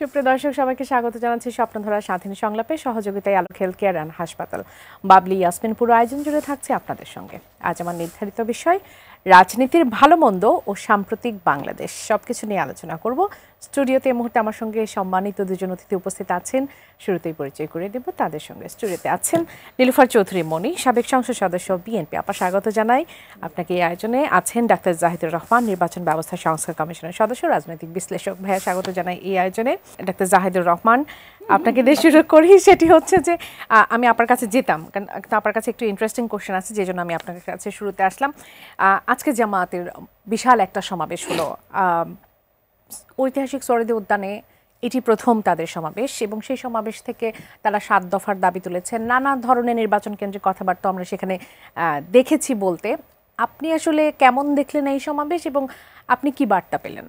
সুপ্রিয় দর্শক সবাইকে স্বাগত জানাচ্ছি স্বপ্নধরা স্বাধীন সংলাপে সহযোগিতায় আলোক হেলথ কেয়ার অ্যান্ড হাসপাতাল বাবলি ইয়াসমিন পুরো আয়োজন জুড়ে থাকছে আপনাদের সঙ্গে। আজ আমার নির্ধারিত বিষয় রাজনীতির ভালো মন্দ ও সাম্প্রতিক বাংলাদেশ, সবকিছু নিয়ে আলোচনা করব। স্টুডিওতে এই মুহূর্তে আমার সঙ্গে সম্মানিত দুজন অতিথি উপস্থিত আছেন। শুরুতেই পরিচয় করে দেব তাদের সঙ্গে। স্টুডিওতে আছেন নীলুফার চৌধুরী মনি, সাবেক সংসদ সদস্য বিএনপি। আপা স্বাগত জানাই আপনাকে এই আয়োজনে। আছেন ডাক্তার জাহিদুর রহমান, নির্বাচন ব্যবস্থা সংস্কার কমিশনের সদস্য, রাজনৈতিক বিশ্লেষক। ভাইয়া স্বাগত জানাই এই আয়োজনে। ডাক্তার জাহিদুর রহমান, আপনাকে দিয়ে শুরু করি। সেটি হচ্ছে যে আমি আপনার কাছে যেতাম, কারণ আপনার কাছে একটু ইন্টারেস্টিং কোশ্চেন আছে, যে জন্য আমি আপনার কাছে শুরুতে আসলাম। আজকে জামায়াতের বিশাল একটা সমাবেশ হলো ঐতিহাসিক সরিদে উদ্যানে। এটি প্রথম তাদের সমাবেশ এবং সেই সমাবেশ থেকে তারা 7 দফার দাবি তুলেছেন। নানা ধরনের নির্বাচন কেন্দ্রিক কথাবার্তা আমরা সেখানে দেখেছি বলতে। আপনি আসলে কেমন দেখলেন এই সমাবেশ এবং আপনি কি বার্তা পেলেন?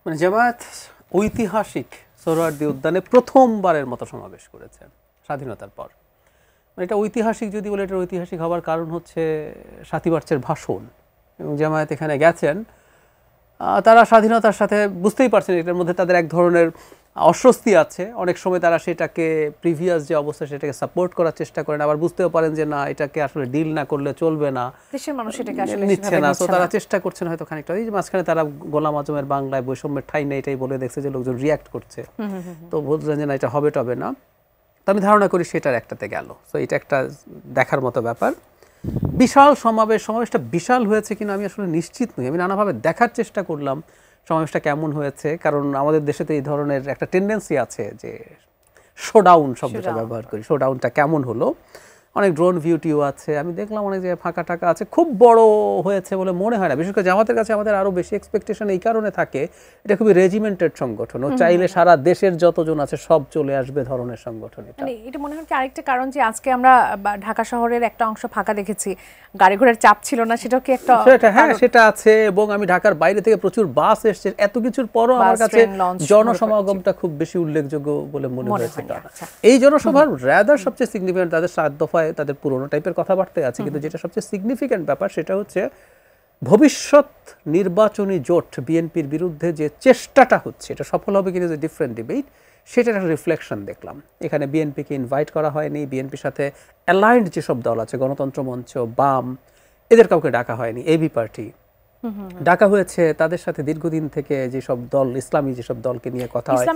মানে জামায়াত ঐতিহাসিক সোহরাওয়ার্দী উদ্যানে প্রথমবারের মতো সমাবেশ করেছেন স্বাধীনতার পর। মানে এটা ঐতিহাসিক যদি বলে, এটা ঐতিহাসিক হওয়ার কারণ হচ্ছে 7ই মার্চের ভাষণ। এবং জামায়াত এখানে গেছেন, তারা স্বাধীনতার সাথে বুঝতেই পারছেন এটার মধ্যে তাদের এক ধরনের অস্বস্তি আছে। অনেক সময় তারা সেটাকে প্রিভিয়াস যে অবস্থা সেটাকে সাপোর্ট করার চেষ্টা করেন, আবার বুঝতেও পারেন যে না, এটাকে আসলে ডিল না করলে চলবে না, দেশের মানুষ এটাকে আসলে নিচ্ছে না। তো তারা চেষ্টা করছেন হয়তো খানিকটা। এই যে মাঝখানে তারা গোলাম আজমের বাংলায় বৈষম্যের ঠাঁই নেই এটাই বলে দেখছে যে লোকজন রিয়াক্ট করছে, তো বুঝলেন যে না, এটা হবে টবে না। তো আমি ধারণা করি সেটার একটাতে গেল। তো এটা একটা দেখার মতো ব্যাপার। বিশাল সমাবেশটা বিশাল হয়েছে কিনা আমি আসলে নিশ্চিত নই। আমি নানাভাবে দেখার চেষ্টা করলাম সমাবেশটা কেমন হয়েছে, কারণ আমাদের দেশে তো এই ধরনের একটা টেন্ডেন্সি আছে যে শোডাউন শব্দটা ব্যবহার করি। শোডাউনটা কেমন হলো? অনেক ড্রোন ভিউটিও আছে, আমি দেখলাম অনেক জায়গায় ফাঁকা টাকা আছে। খুব বড় হয়েছে বলে মনে হয় না। বিশেষ করে জামাতের কাছে আমাদের আরও বেশি এক্সপেকটেশন এই কারণে থাকে, এটা খুবই রেজিমেন্টেড সংগঠন। ও চাইলে সারা দেশের যতজন আছে সব চলে আসবে ধরনের সংগঠন। এটা মনে হয় কি আরেকটা কারণ যে আজকে আমরা ঢাকা শহরের একটা অংশ ফাঁকা দেখেছি, গাড়ি ঘোড়ার চাপ ছিল না, সেটাও কি একটা? হ্যাঁ, সেটা আছে। এবং আমি ঢাকার বাইরে থেকে প্রচুর বাস এসছে, এত কিছুর পরও আমার কাছে জনসমাগমটা খুব বেশি উল্লেখযোগ্য বলে মনে হয়েছে। এই জনসভার রাদার সবচেয়ে সিগনিফিকেন্ট, তাদের 7 দফায় তাদের পুরোনো টাইপের কথাবার্তায় আছে, কিন্তু যেটা সবচেয়ে সিগনিফিকেন্ট ব্যাপার সেটা হচ্ছে ভবিষ্যৎ নির্বাচনী জোট বিএনপির বিরুদ্ধে যে চেষ্টাটা হচ্ছে, এটা সফল হবে কিনা যে ডিফারেন্ট ডিবেট, সেটার একটা রিফ্লেকশন দেখলাম। এখানে বিএনপিকে ইনভাইট করা হয়নি, বিএনপির সাথে অ্যালাইন্ড যেসব দল আছে, গণতন্ত্র মঞ্চ, বাম, এদের কাউকে ডাকা হয়নি। এবি পার্টি ডাকা হয়েছে, তাদের সাথে দীর্ঘদিন থেকে যেসব দল, ইসলামী যেসব দলকে নিয়ে কথা হয়,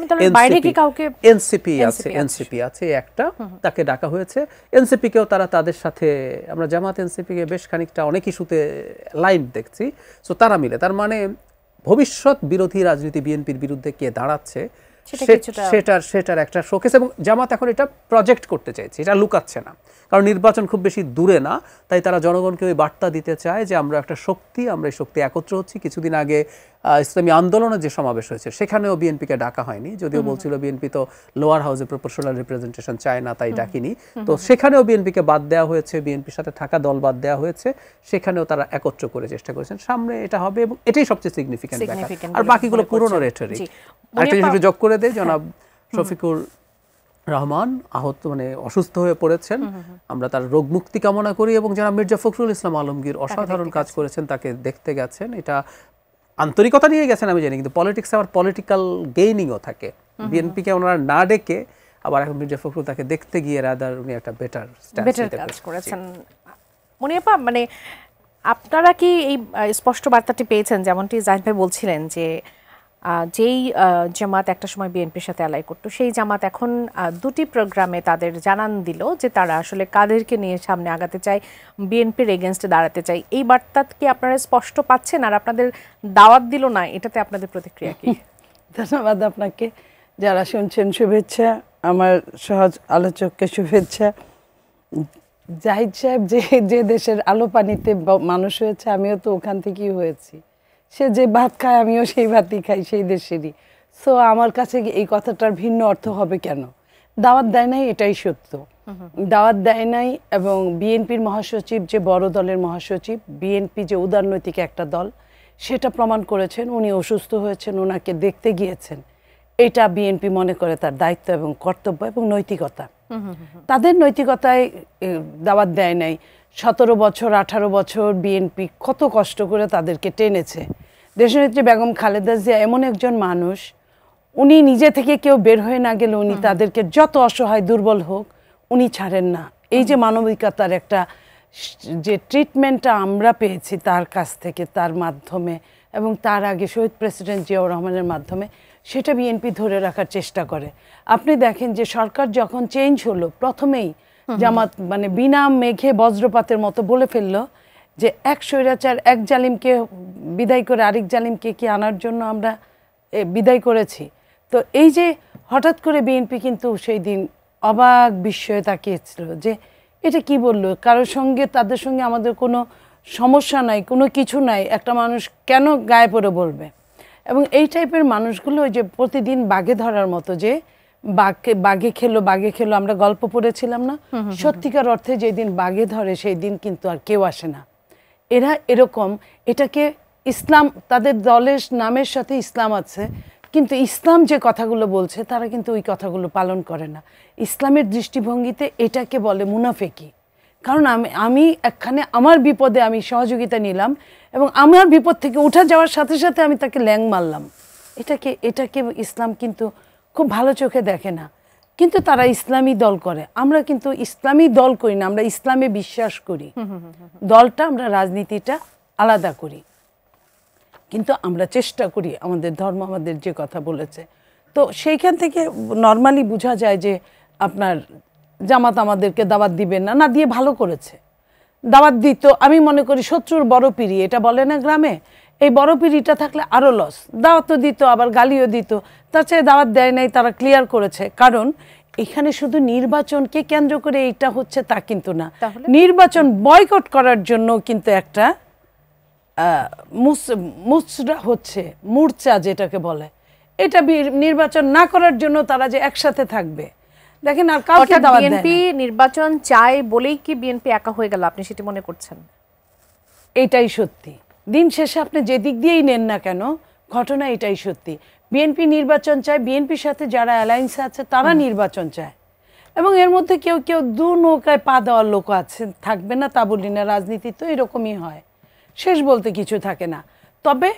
এনসিপি আছে একটা, তাকে ডাকা হয়েছে। এনসিপি কেও তাদের সাথে, আমরা জামাত এনসিপি কে বেশ খানিকটা অনেক ইস্যুতে লাইন দেখছি। সো তারা মিলে, তার মানে ভবিষ্যৎ বিরোধী রাজনীতি বিএনপির বিরুদ্ধে কে দাঁড়াচ্ছে সেটার একটা শোকেস। এবং জামাত এখন এটা প্রজেক্ট করতে চাইছে, এটা লুকাচ্ছে না, কারণ নির্বাচন খুব বেশি দূরে না। তাই তারা জনগণকে ওই বার্তা দিতে চায় যে আমরা একটা শক্তি, আমরা এই শক্তি একত্র হচ্ছি। কিছুদিন আগে ইসলামী আন্দোলনের যে সমাবেশ হয়েছে সেখানেও বিএনপিকে ডাকা হয়নি, যদিও বলছিল বিএনপি তো লোয়ার হাউসে প্রপোর্শনাল রিপ্রেজেন্টেশন চায় না, তাই ডাকিনি। তো সেখানেও বিএনপিকে বাদ দেওয়া হয়েছে, বিএনপির সাথে থাকা দল বাদ দেওয়া হয়েছে, সেখানেও তারা একত্র করে চেষ্টা করেছেন। সামনে এটা হবে এবং এটাই সবচেয়ে সিগনিফিক্যান্ট ব্যাপার। আর বাকিগুলো পুরনো রেটরিক। একটা জিনিস যোগ করে দেয়, জনাব শফিকুর রহমান আহত, মানে অসুস্থ হয়ে পড়েছেন, আমরা তার রোগ মুক্তি কামনা করি। এবং যারা মির্জা ফখরুল ইসলাম আলমগীর অসাধারণ কাজ করেছেন, তাকে দেখতে গেছেন। এটা আন্তরিকতা নিয়ে গেছেন আমি জানি, কিন্তু পলিটিক্স আবার পলিটিক্যাল গেইনিংও থাকে। বিএনপিকে ওনারা না ডেকে আবার এখন মির্জা ফখরুল তাকে দেখতে গিয়ে রাদার উনি একটা বেটার কাজ করেছেন। মনে আপা, মানে আপনারা কি এই স্পষ্ট বার্তাটি পেয়েছেন? যেমনটি জাহিদ ভাই বলছিলেন যে যেই জামাত একটা সময় বিএনপির সাথে অ্যালাই করতো, সেই জামাত এখন 2টি প্রোগ্রামে তাদের জানান দিল যে তারা আসলে কাদেরকে নিয়ে সামনে আগাতে চায়, বিএনপির এগেনস্টে দাঁড়াতে চায়। এই বার্তা কি আপনারা স্পষ্ট পাচ্ছেন? আর আপনাদের দাওয়াত দিল না, এটাতে আপনাদের প্রতিক্রিয়া কি? ধন্যবাদ আপনাকে। যারা শুনছেন শুভেচ্ছা, আমার সহজ আলোচককে শুভেচ্ছা। জাহিদ সাহেব যে দেশের আলো পানিতে মানুষ হয়েছে, আমিও তো ওখান থেকেই হয়েছি। সে যে ভাত খায় আমিও সেই ভাতই খাই, সেই দেশেরই। সো আমার কাছে এই কথাটার ভিন্ন অর্থ হবে কেন? দাওয়াত দেয় নাই, এটাই সত্য। দাওয়াত দেয় নাই। এবং বিএনপির মহাসচিব যে বড় দলের মহাসচিব, বিএনপি যে উদারনৈতিক একটা দল, সেটা প্রমাণ করেছেন। উনি অসুস্থ হয়েছেন, ওনাকে দেখতে গিয়েছেন। এটা বিএনপি মনে করে তার দায়িত্ব এবং কর্তব্য এবং নৈতিকতা। তাদের নৈতিকতায় দাওয়াত দেয় নাই। 17 বছর 18 বছর বিএনপি কত কষ্ট করে তাদেরকে টেনেছে। দেশনেত্রী বেগম খালেদা জিয়া এমন একজন মানুষ, উনি নিজে থেকে কেউ বের হয়ে না গেলে উনি তাদেরকে যত অসহায় দুর্বল হোক উনি ছাড়েন না। এই যে মানবিকতার একটা যে ট্রিটমেন্টটা আমরা পেয়েছি তার কাছ থেকে, তার মাধ্যমে এবং তার আগে শহীদ প্রেসিডেন্ট জিয়াউর রহমানের মাধ্যমে, সেটা বিএনপি ধরে রাখার চেষ্টা করে। আপনি দেখেন যে সরকার যখন চেঞ্জ হলো প্রথমেই জামাত মানে বিনা মেঘে বজ্রপাতের মতো বলে ফেললো যে এক স্বৈরাচার এক জালিমকে বিদায় করে আরেক জালিমকে কি আনার জন্য আমরা বিদায় করেছি। তো এই যে হঠাৎ করে বিএনপি কিন্তু সেই দিন অবাক বিস্ময়ে তাকিয়েছিল যে এটা কি বললো, কারোর সঙ্গে তাদের সঙ্গে আমাদের কোনো সমস্যা নাই, কোনো কিছু নাই, একটা মানুষ কেন গায়ে পড়ে বলবে। এবং এই টাইপের মানুষগুলো যে প্রতিদিন বাঘে ধরার মতো, যে বাঘে খেলো আমরা গল্প পড়েছিলাম না, সত্যিকার অর্থে যেদিন বাঘে ধরে সেই দিন কিন্তু আর কেউ আসে না। এরা এরকম, এটাকে ইসলাম, তাদের দলের নামের সাথে ইসলাম আছে, কিন্তু ইসলাম যে কথাগুলো বলছে তারা কিন্তু ওই কথাগুলো পালন করে না। ইসলামের দৃষ্টিভঙ্গিতে এটাকে বলে মুনাফেকি। কারণ আমি একখানে আমার বিপদে আমি সহযোগিতা নিলাম এবং আমার বিপদ থেকে উঠে যাওয়ার সাথে সাথে আমি তাকে ল্যাং মারলাম, এটাকে ইসলাম কিন্তু খুব ভালো চোখে দেখে না। কিন্তু তারা ইসলামী দল করে, আমরা কিন্তু ইসলামী দল করি না, আমরা ইসলামে বিশ্বাস করি। দলটা আমরা রাজনীতিটা আলাদা করি, কিন্তু আমরা চেষ্টা করি আমাদের ধর্ম আমাদের যে কথা বলেছে। তো সেইখান থেকে নর্মালি বোঝা যায় যে আপনার জামাত আমাদেরকে দাওয়াত দিবেন না, না দিয়ে ভালো করেছে। দাওয়াত দিত, আমি মনে করি শত্রুর বড় পিড়ি এটা বলে না গ্রামে, এই বড় পিড়িটা থাকলে আরও লস। দাওয়াতও দিত আবার গালিও দিত, তার চেয়ে দাওয়াত দেয় নাই, তারা ক্লিয়ার করেছে। কারণ এখানে শুধু নির্বাচনকে কেন্দ্র করে এইটা হচ্ছে তা কিন্তু না, নির্বাচন বয়কট করার জন্য কিন্তু একটা মুচরা হচ্ছে, মূর্ছা যেটাকে বলে, এটা নির্বাচন না করার জন্য তারা যে একসাথে থাকবে। দেখেন আর কাউকে দাওয়াত দেয় না। বিএনপি নির্বাচন চায় বলেই কি বিএনপি একা হয়ে গেল, আপনি সেটা মনে করছেন? এটাই সত্যি, দিন শেষে আপনি যে দিক দিয়েই নেন না কেন ঘটনা এটাই সত্যি। বিএনপি নির্বাচন চায়, বিএনপির সাথে যারা অ্যালায়েন্সে আছে তারা নির্বাচন চায়, এবং এর মধ্যে কেউ কেউ দু নৌকায় পা দেওয়ার লোক আছে, থাকবে না তা বলি না, রাজনীতি তো এরকমই হয়, শেষ বলতে কিছু থাকে না। তবে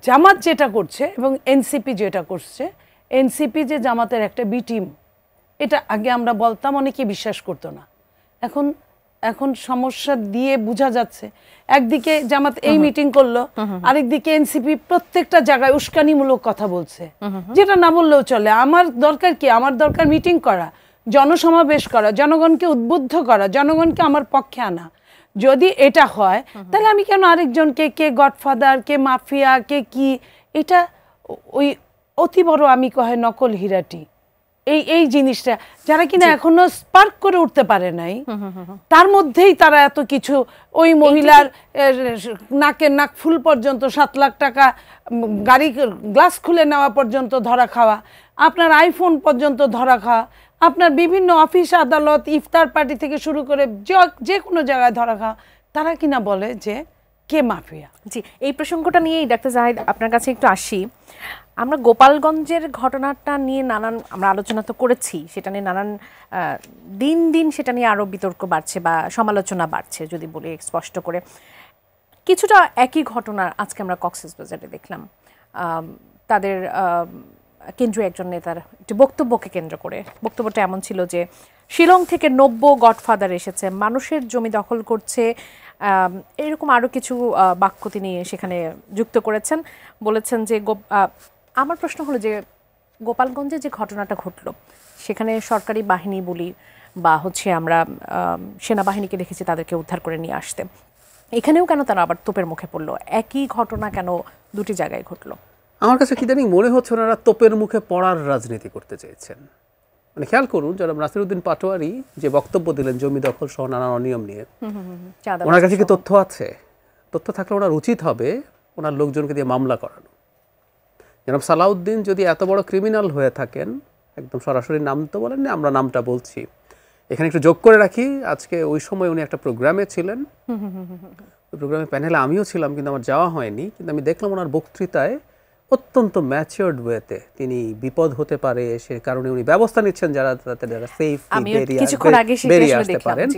জামাত যেটা করছে এবং এনসিপি যেটা করছে, এনসিপি যে জামাতের একটা বি টিম, এটা আগে আমরা বলতাম, অনেকে বিশ্বাস করতো না, এখন সমস্যা দিয়ে বোঝা যাচ্ছে। একদিকে জামাত এই মিটিং করলো, আরেকদিকে এনসিপি প্রত্যেকটা জায়গায় উস্কানিমূলক কথা বলছে, যেটা না বললেও চলে। আমার দরকার কি? আমার দরকার মিটিং করা, জনসমাবেশ করা, জনগণকে উদ্বুদ্ধ করা, জনগণকে আমার পক্ষে আনা। যদি এটা হয় তাহলে আমি কেন আরেকজনকে, কে গডফাদার, কে মাফিয়া, কে কি, এটা ওই অতি বড় আমি কহে নকল হীরাটি, এই জিনিসটা যারা কিনা এখনো স্পার্ক করে উঠতে পারে নাই, তার মধ্যেই তারা এত কিছু, ওই মহিলার নাকের নাক ফুল পর্যন্ত 7 লাখ টাকা, গাড়ি গ্লাস খুলে নেওয়া পর্যন্ত ধরা খাওয়া, আপনার আইফোন পর্যন্ত ধরা খাওয়া, আপনার বিভিন্ন অফিস আদালত ইফতার পার্টি থেকে শুরু করে যে কোনো জায়গায় ধরা খাওয়া, তারা কিনা বলে যে কে মাফিয়া। জি, এই প্রসঙ্গটা নিয়েই ডাক্তার জাহিদ আপনার কাছে একটু আসি। আমরা গোপালগঞ্জের ঘটনাটা নিয়ে নানান আমরা আলোচনা তো করেছি, সেটা নিয়ে নানান দিন দিন সেটা নিয়ে আরও বিতর্ক বাড়ছে বা সমালোচনা বাড়ছে, যদি বলি স্পষ্ট করে। কিছুটা একই ঘটনা আজকে আমরা কক্সবাজারে দেখলাম। তাদের কেন্দ্রীয় একজন নেতার একটি বক্তব্যকে কেন্দ্র করে, বক্তব্যটা এমন ছিল যে শিলং থেকে 90 গডফাদার এসেছে, মানুষের জমি দখল করছে, এরকম আরও কিছু বাক্য তিনি সেখানে যুক্ত করেছেন। বলেছেন যে আমার প্রশ্ন হলো যে গোপালগঞ্জে যে ঘটনাটা ঘটলো সেখানে সরকারি বাহিনী বলি বা হচ্ছে আমরা সেনাবাহিনীকে দেখেছি তাদেরকে উদ্ধার করে নিয়ে আসতে, এখানেও কেন তারা আবার তোপের মুখে পড়লো? একই ঘটনা কেন দুটি জায়গায় ঘটলো? আমার কাছে কি জানি মনে হচ্ছে ওনারা তোপের মুখে পড়ার রাজনীতি করতে চেয়েছেন। মানে খেয়াল করুন, যারা নাসিরউদ্দিন পাটোয়ারি যে বক্তব্য দিলেন জমি দখল সহ নানা অনিয়ম নিয়ে, ওনার কাছে কি তথ্য আছে? তথ্য থাকলে ওনার উচিত হবে ওনার লোকজনকে দিয়ে মামলা করানো। জনাব সালাউদ্দিন যদি এত বড় ক্রিমিনাল হয়ে থাকেন, একদম সরাসরি নাম তো বলেন না, আমরা নামটা বলছি, এখানে একটু যোগ করে রাখি, আজকে ওই সময় উনি একটা প্রোগ্রামে ছিলেন, ওই প্রোগ্রামে প্যানেলে আমিও ছিলাম, কিন্তু আমার যাওয়া হয়নি, কিন্তু আমি দেখলাম ওনার বক্তৃতায় অত্যন্ত ম্যাচিওরড ওয়েতে তিনি বিপদ হতে পারে সে কারণে উনি ব্যবস্থা নিচ্ছেন যারা সেফ বেরিয়ে আসতে পারেন।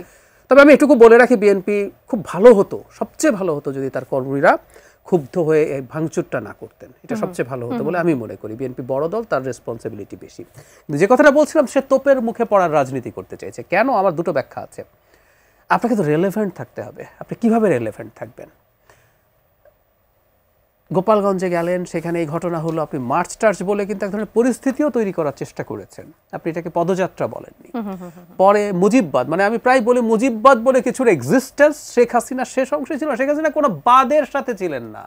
তবে আমি এটুকু বলে রাখি, বিএনপি খুব ভালো হতো, সবচেয়ে ভালো হতো যদি তার কর্মীরা ক্ষুব্ধ হয়ে এই ভাঙচুরটা না করতেন। এটা সবচেয়ে ভালো হতো বলে আমি মনে করি। বিএনপি বড় দল, তার রেসপন্সিবিলিটি বেশি। কিন্তু যে কথাটা বলছিলাম, সে তোপের মুখে পড়ার রাজনীতি করতে চাইছে। কেন? আমার দুটো ব্যাখ্যা আছে। আপনাকে তো রেলেভেন্ট থাকতে হবে। আপনি কিভাবে রেলেভেন্ট থাকবেন? গোপালগঞ্জে গেলেন, সেখানে এই ঘটনা হলো, আপনি মার্চ টার্চ বলে কিন্তু এক ধরনের পরিস্থিতিও তৈরি করার চেষ্টা করেছেন। আপনি এটাকে পদযাত্রা বলেননি। পরে মুজিববাদ, মানে আমি প্রায় বলি মুজিববাদ বলে কিছুর এক্সিস্টেন্স শেখ হাসিনা শেষ অংশে ছিল। শেখ হাসিনা কোনো বাদের সাথে ছিলেন না,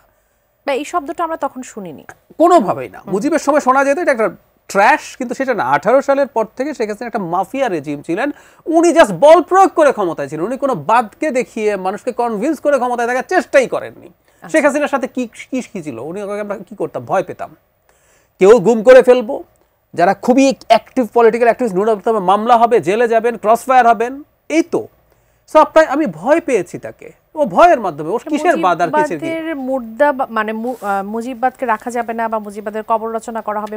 বা এই শব্দটা আমরা তখন শুনিনি কোনোভাবেই না। মুজিবের সময় শোনা যেত এটা একটা ট্র্যাশ, কিন্তু সেটা না। 18 সালের পর থেকে শেখ হাসিনা একটা মাফিয়া রেজিম ছিলেন। উনি জাস্ট বল প্রয়োগ করে ক্ষমতায় ছিলেন। উনি কোনো বাদকে দেখিয়ে মানুষকে কনভিন্স করে ক্ষমতায় থাকার চেষ্টাই করেননি। শেখ হাসিনার সাথে কি কি ছিল, উনি আমরা কি করতাম? ভয় পেতাম। কেউ গুম করে ফেলবো, যারা খুবই অ্যাক্টিভ পলিটিক্যাল অ্যাক্টিভিস্ট ন্যূনতম মামলা হবে, জেলে যাবেন, ক্রস ফায়ার হবেন, এই তো। সো আপনার আমি ভয় পেয়েছি তাকে, ও ভয়ের মাধ্যমে। ওর কিসের বাদ আর কিসের কি? মুর্দা মানে মুজিববাদকে রাখা যাবে না, বা মুজিববাদের কবর রচনা করা হবে,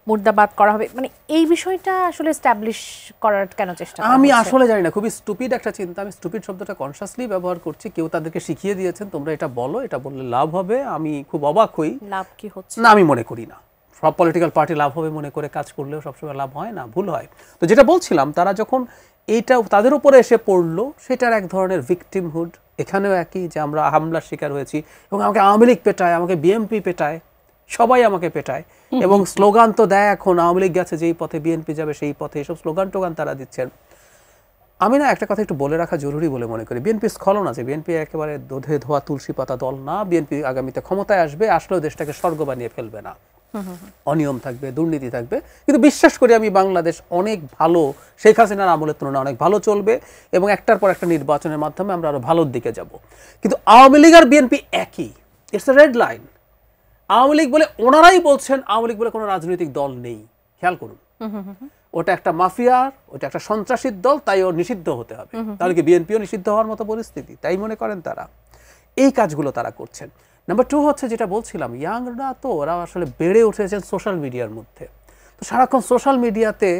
মুর্দাবাদ করা হবে, মানে এই বিষয়টা আসলে এস্টাবলিশ করার কেন চেষ্টা? আমি আসলে জানি না, খুবই স্টুপিড একটা চিন্তা। আমি স্টুপিড শব্দটা কনসিয়াসলি ব্যবহার করছি। কেউ তাদেরকে শিখিয়ে দিয়েছেন তোমরা এটা বলো, এটা বললে লাভ হবে। আমি খুব অবাক হই। লাভ কি হচ্ছে না, আমি মনে করি না। সব পলিটিক্যাল পার্টি লাভ হবে মনে করে কাজ করলেও সবসময় লাভ হয় না, ভুল হয়। তো যেটা বলছিলাম, তারা যখন এইটা তাদের উপরে এসে পড়লো, সেটার এক ধরনের ভিকটিমহুড। এখানেও একই, যে আমরা হামলার শিকার হয়েছি এবং আমাকে আওয়ামী লীগ পেটায়, আমাকে বিএনপি পেটায়, সবাই আমাকে পেটায়। এবং স্লোগান তো দেয় এখন, আওয়ামী লীগ গেছে যেই পথে বিএনপি যাবে সেই পথে, এসব স্লোগান টোগান তারা দিচ্ছেন। আমি না একটা কথা একটু বলে রাখা জরুরি বলে মনে করি। বিএনপি স্খলন আছে। বিএনপি একেবারে দুধে ধোয়া তুলসী পাতা দল না। বিএনপি আগামীতে ক্ষমতায় আসবে, আসলেও দেশটাকে স্বর্গ বানিয়ে ফেলবে না। অনিয়ম থাকবে, দুর্নীতি থাকবে, কিন্তু বিশ্বাস করি আমি বাংলাদেশ অনেক ভালো, শেখ হাসিনার আমলের তুলনায় অনেক ভালো চলবে এবং একটার পর একটা নির্বাচনের মাধ্যমে আমরা আরো ভালোর দিকে যাব। কিন্তু আওয়ামী লীগ আর বিএনপি একই, it's a red line. Awami League বলে ওনারাই বলছেন, আওয়ামী লীগ বলে কোনো রাজনৈতিক দল নেই। খেয়াল করুন, ওটা একটা মাফিয়ার, ওটা একটা সন্ত্রাসীর দল, তাই ওর নিষিদ্ধ হতে হবে। তাহলে কি বিএনপিও নিষিদ্ধ হওয়ার মতো পরিস্থিতি? তাই মনে করেন তারা? এই কাজগুলো তারা করছেন। নাম্বার 2 হচ্ছে, যেটা বলছিলাম, ইয়াংরা তো ওরা আসলে বেড়ে উঠেছেন সোশ্যাল মিডিয়ার মধ্যে। তো সারাক্ষণ সোশ্যাল মিডিয়াতে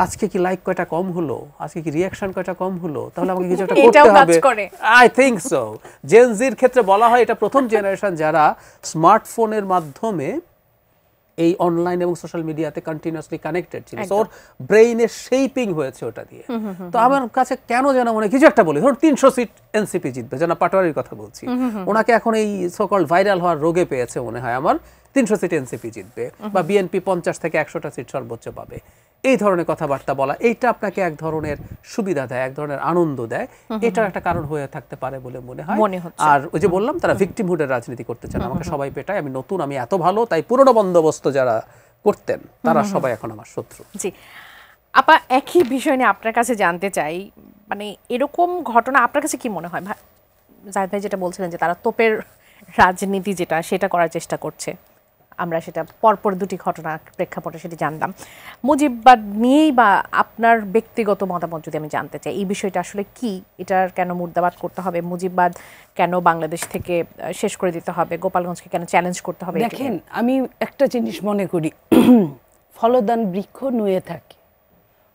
আজকে কি লাইক কয়টা কম হলো, আজকে কি রিয়াকশন কয়টা কম হলো, তাহলে আমাকে কিছু একটা করতে হবে। I think so. জেন জির ক্ষেত্রে বলা হয় এটা প্রথম জেনারেশন যারা স্মার্টফোনের মাধ্যমে এই অনলাইন এবং সোশ্যাল মিডিয়াতে কন্টিনিউয়াসলি কানেক্টেড ছিল। সো ওর ব্রেইনের শেপিং হয়েছে ওটা দিয়ে। তো আমার কাছে কেন যেন মনে কিছু একটা বলি, ধরুন 300 সিট এনসিপি জিতবে, যেন পাটোয়ারির কথা বলছি, ওনাকে এখন এই সোকল ভাইরাল হওয়ার রোগে পেয়েছে মনে হয় আমার, 300 সিট এনসিপি জিতবে, বা বিএনপি 50 থেকে 100টা সিট সর্বোচ্চ পাবে। এই ধরনের কথাবার্তা বলা, এইটা আপনাকে এক ধরনের সুবিধা দেয়, এক ধরনের আনন্দ দেয়। এটার একটা কারণ হয়ে থাকতে পারে বলে মনে হয়। আর ওই যে বললাম, তারা ভিকটিমহুডের রাজনীতি করতে চান। আমাকে সবাই পেটায়, আমি নতুন, আমি এত ভালো, তাই পুরনো বন্দোবস্ত যারা করতেন তারা সবাই এখন আমার শত্রু। জি আপা, একই বিষয় নিয়ে আপনার কাছে জানতে চাই, মানে এরকম ঘটনা আপনার কাছে কি মনে হয়? জাহিদ ভাই যেটা বলছিলেন যে তারা তোপের রাজনীতি যেটা সেটা করার চেষ্টা করছে, আমরা সেটা পরপর দুটি ঘটনা প্রেক্ষাপটে সেটি জানলাম। মুজিববাদ নিয়েই বা আপনার ব্যক্তিগত মতামত যদি আমি জানতে চাই, এই বিষয়টা আসলে কি? এটার কেন মুর্দাবাদ করতে হবে? মুজিববাদ কেন বাংলাদেশ থেকে শেষ করে দিতে হবে? গোপালগঞ্জকে কেন চ্যালেঞ্জ করতে হবে? দেখেন, আমি একটা জিনিস মনে করি, ফলদান বৃক্ষ নুয়ে থাকে।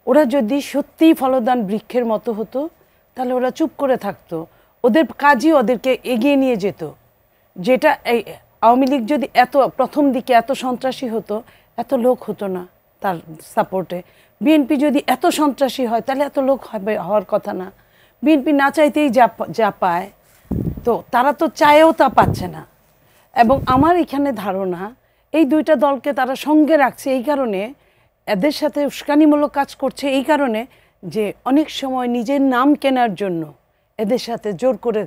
ওরা যদি সত্যিই ফলদান বৃক্ষের মতো হতো, তাহলে ওরা চুপ করে থাকতো, ওদের কাজই ওদেরকে এগিয়ে নিয়ে যেত। যেটা এই আওয়ামী লীগ যদি এত প্রথম দিকে এত সন্ত্রাসী হতো, এত লোক হতো না তার সাপোর্টে। বিএনপি যদি এত সন্ত্রাসী হয়, তাহলে এত লোক হওয়ার কথা না। বিএনপি না চাইতেই যা পায়, তো তারা তো চায়েও তা পাচ্ছে না। এবং আমার এখানে ধারণা, এই দুইটা দলকে তারা সঙ্গে রাখছে এই কারণে, এদের সাথে উস্কানিমূলক কাজ করছে এই কারণে, যে অনেক সময় নিজের নাম কেনার জন্য এদের সাথে জোর করে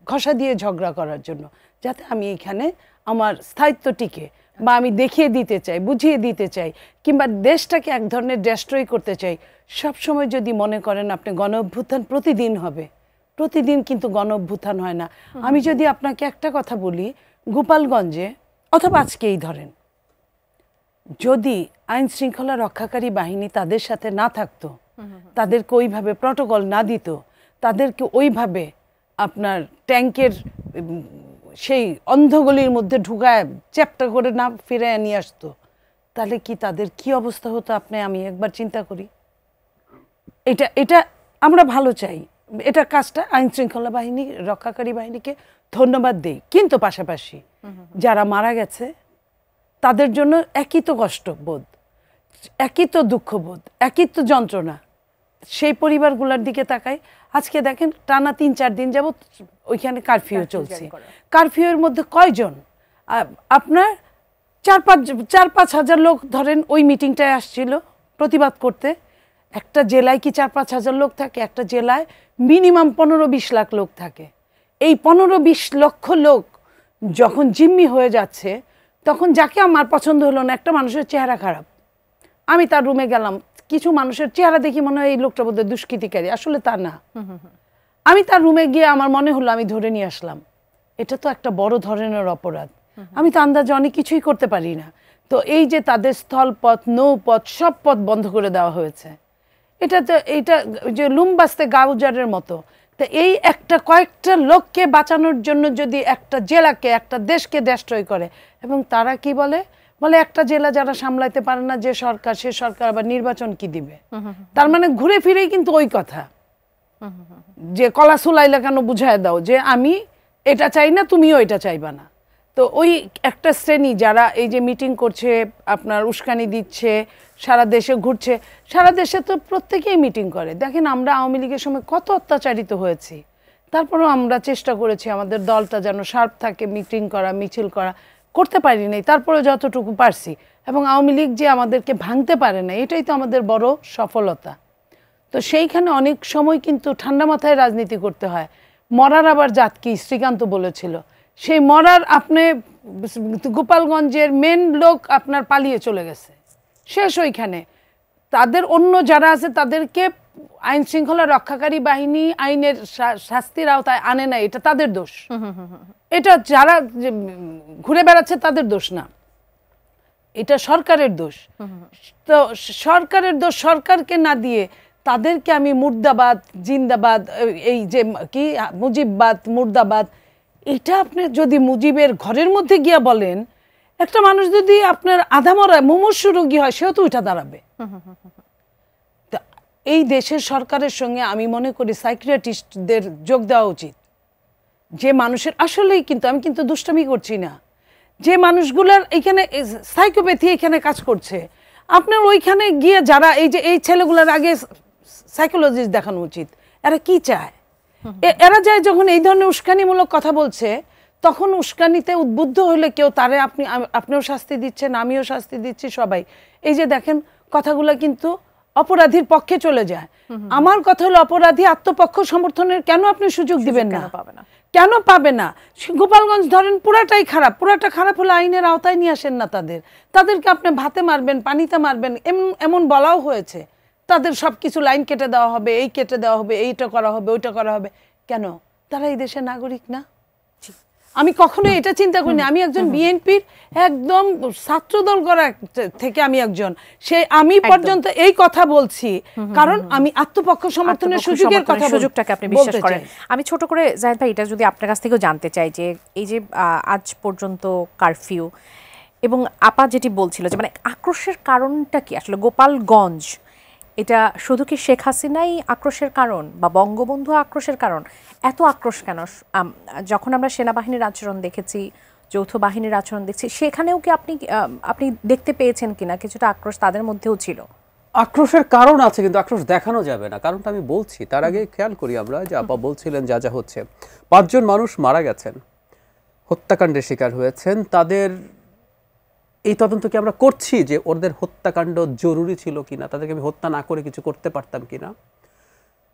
ঘষা দিয়ে ঝগড়া করার জন্য, যাতে আমি এখানে আমার স্থায়িত্ব টিকে, বা আমি দেখিয়ে দিতে চাই, বুঝিয়ে দিতে চাই, কিংবা দেশটাকে এক ধরনের ডেস্ট্রয় করতে চাই। সব সময় যদি মনে করেন আপনি গণ অভ্যুত্থান প্রতিদিন হবে, প্রতিদিন কিন্তু গণ অভ্যুত্থান হয় না। আমি যদি আপনাকে একটা কথা বলি, গোপালগঞ্জে অথবা আজকেই ধরেন, যদি আইন শৃঙ্খলা রক্ষাকারী বাহিনী তাদের সাথে না থাকতো, তাদেরকে ওইভাবে প্রটোকল না দিত, তাদেরকে ওইভাবে আপনার ট্যাঙ্কের সেই অন্ধগলির মধ্যে ঢুকায় চ্যাপ্টা করে না ফিরে নিয়ে আসতো, তাহলে কি তাদের কি অবস্থা হতো আপনি আমি একবার চিন্তা করি। এটা আমরা ভালো চাই, এটা কাজটা আইন শৃঙ্খলা বাহিনী রক্ষাকারী বাহিনীকে ধন্যবাদ দেই, কিন্তু পাশাপাশি যারা মারা গেছে তাদের জন্য একই তো কষ্টবোধ, একই তো দুঃখবোধ, একই তো যন্ত্রণা। সেই পরিবারগুলোর দিকে তাকাই, আজকে দেখেন টানা ৩-৪ দিন যাবত ওইখানে কারফিউ চলছে। কারফিউর মধ্যে কয়জন আপনার ৪-৫ হাজার লোক ধরেন ওই মিটিংটায় আসছিল প্রতিবাদ করতে। একটা জেলায় কি ৪-৫ হাজার লোক থাকে? একটা জেলায় মিনিমাম ১৫-২০ লাখ লোক থাকে। এই ১৫-২০ লক্ষ লোক যখন জিম্মি হয়ে যাচ্ছে, তখন যাকে আমার পছন্দ হলো না, একটা মানুষের চেহারা খারাপ, আমি তার রুমে গেলাম, কিছু মানুষের চেহারা দেখি মনে হয় এই লোকটা বোধহয় দুষ্কৃতিকারী, আসলে তা না। আমি তার রুমে গিয়ে আমার মনে হলো আমি ধরে নিয়ে আসলাম। এটা তো একটা বড় ধরনের অপরাধ। আমি তো আন্দাজে অনেক কিছুই করতে পারি না। তো এই যে তাদের স্থলপথ, নৌপথ, সব পথ বন্ধ করে দেওয়া হয়েছে, এটা তো এইটা যে লুম্বাস্তে গাউজারের মতো। তো এই একটা কয়েকটা লোককে বাঁচানোর জন্য যদি একটা জেলাকে, একটা দেশকে ডেস্ট্রয় করে, এবং তারা কি বলে একটা জেলা যারা সামলাইতে পারে না, যে সরকার, সে সরকার আবার নির্বাচন কি দিবে? তার মানে ঘুরে ফিরেই কিন্তু ওই কথা, যে কলা সুলাইলা কেন বুঝায় দাও যে আমি এটা চাই না, তুমিও এটা চাইবা না। তো ওই একটা শ্রেণী যারা এই যে মিটিং করছে, আপনার উস্কানি দিচ্ছে, সারা দেশে ঘুরছে, সারা দেশে তো প্রত্যেকেই মিটিং করে। দেখেন আমরা আওয়ামী লীগের সময় কত অত্যাচারিত হয়েছি, তারপরেও আমরা চেষ্টা করেছি আমাদের দলটা যেন শার্প থাকে, মিটিং করা, মিছিল করা, করতে পারি নাই, তারপরে যতটুকু পারছি। এবং আওয়ামী লীগ যে আমাদেরকে ভাঙতে পারে না, এটাই তো আমাদের বড় সফলতা। তো সেইখানে অনেক সময় কিন্তু ঠান্ডা মাথায় রাজনীতি করতে হয়। মরার আবার জাত কি শ্রীকান্ত বলেছিল, সেই মরার আপনি গোপালগঞ্জের মেন লোক আপনার পালিয়ে চলে গেছে, শেষ ওইখানে। তাদের অন্য যারা আছে তাদেরকে আইন শৃঙ্খলা রক্ষাকারী বাহিনী আইনের শাস্তির আওতায় আনে না, এটা তাদের দোষ। এটা যারা ঘুরে বেড়াচ্ছে তাদের দোষ না, এটা সরকারের দোষ। তো সরকারের দোষ সরকারকে না দিয়ে তাদেরকে আমি মুর্দাবাদ, জিন্দাবাদ, এই যে কি মুজিববাদ, মুর্দাবাদ, এটা আপনি যদি মুজিবের ঘরের মধ্যে গিয়া বলেন, একটা মানুষ যদি আপনার আধামরা মুমূর্ষু রোগী হয়, সেও তো উঠে দাঁড়াবে। এই দেশের সরকারের সঙ্গে আমি মনে করি সাইকিয়াট্রিস্টদের যোগ দেওয়া উচিত, যে মানুষের আসলেই, কিন্তু আমি কিন্তু দুষ্টামি করছি না, যে মানুষগুলার এখানে সাইকোপ্যাথি এখানে কাজ করছে, আপনার ওইখানে গিয়ে যারা এই যে এই ছেলেগুলোর আগে সাইকোলজিস্ট দেখানো উচিত। এরা কি চায়? এরা যায় যখন এই ধরনের উস্কানিমূলক কথা বলছে, তখন উস্কানিতে উদ্বুদ্ধ হলে কেউ তারে আপনিও শাস্তি দিচ্ছেন, আমিও শাস্তি দিচ্ছি, সবাই। এই যে দেখেন কথাগুলো কিন্তু অপরাধীর পক্ষে চলে যায়। আমার কথা হলো অপরাধী আত্মপক্ষ সমর্থনের কেন আপনি সুযোগ দিবেন না? কেন পাবে না? গোপালগঞ্জ ধরেন পুরাটাই খারাপ, পুরাটা খারাপ হলে আইনের আওতায় নিয়ে আসেন না তাদেরকে আপনি ভাতে মারবেন, পানিতে মারবেন, এমন বলাও হয়েছে। তাদের সব কিছু লাইন কেটে দেওয়া হবে, এই কেটে দেওয়া হবে, এইটা করা হবে, ওইটা করা হবে। কেন? তারা এই দেশের নাগরিক না? আমি কখনো এটা চিন্তা করিনি। আমি একজন বিএনপির একদম ছাত্রদল করা থেকে আমি একজন, আমি পর্যন্ত এই কথা বলছি কারণ আমি আত্মপক্ষ সমর্থনের সুযোগটাকে আপনি বিশ্বাস করেন। আমি ছোট করে জাহিদ ভাই এটা যদি আপনার কাছ থেকেও জানতে চাই, যে এই যে আজ পর্যন্ত কারফিউ, এবং আপা যেটি বলছিল যে মানে আক্রোশের কারণটা কি আসলে? গোপালগঞ্জ এটা শুধু কি শেখ হাসিনাই আক্রোশের কারণ, বা বঙ্গবন্ধু আক্রোশের কারণ? এত আক্রোশ কেন? যখন আমরা সেনাবাহিনীর আচরণ দেখেছি, যৌথ বাহিনীর আচরণ দেখছি, সেখানেও কি আপনি দেখতে পেয়েছেন কিনা কিছুটা আক্রোশ তাদের মধ্যেও ছিল? আক্রোশের কারণ আছে, কিন্তু আক্রোশ দেখানো যাবে না, কারণটা আমি বলছি। তার আগে খেয়াল করি আমরা, যে আপা বলছিলেন যা যা হচ্ছে, 5 জন মানুষ মারা গেছেন, হত্যাকাণ্ডের শিকার হয়েছেন, তাদের এই তদন্ত কি আমরা করছি যে ওদের হত্যাকাণ্ড জরুরি ছিল কিনা, তাদেরকে আমি হত্যা না করে কিছু করতে পারতাম কিনা?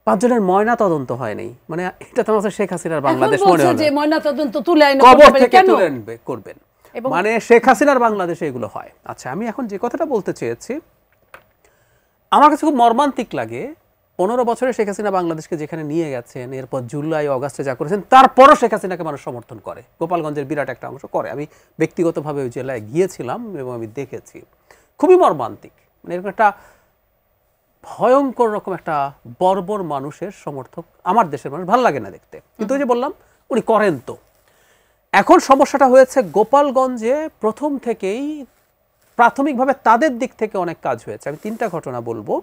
5 জনের ময়না তদন্ত হয়নি, মানে এটা তো আমাদের শেখ হাসিনার বাংলাদেশ মনে হয় যে ময়না তদন্ত তুলে আইন করবেন, মানে শেখ হাসিনার বাংলাদেশে এগুলো হয়। আচ্ছা, আমি এখন যে কথাটা বলতে চেয়েছি, আমার কাছে খুব মর্মান্তিক লাগে, 15 বছরে শেখ হাসিনা বাংলাদেশকে যেখানে নিয়ে গেছেন, এরপর জুলাই আগস্টে যা করেছেন, তারপরও শেখ হাসিনাকে মানুষ সমর্থন করে, গোপালগঞ্জের বিরাট একটা অংশ করে। আমি ব্যক্তিগতভাবে ওই জেলায় গিয়েছিলাম এবং আমি দেখেছি, খুবই মর্মান্তিক। মানে এরকম একটা ভয়ঙ্কর রকম একটা বর্বর মানুষের সমর্থক আমার দেশের মানুষ, ভালো লাগে না দেখতে। কিন্তু ওই যে বললাম, উনি করেন তো। এখন সমস্যাটা হয়েছে গোপালগঞ্জে প্রথম থেকেই প্রাথমিকভাবে তাদের দিক থেকে অনেক কাজ হয়েছে। আমি 3টা ঘটনা বলবো।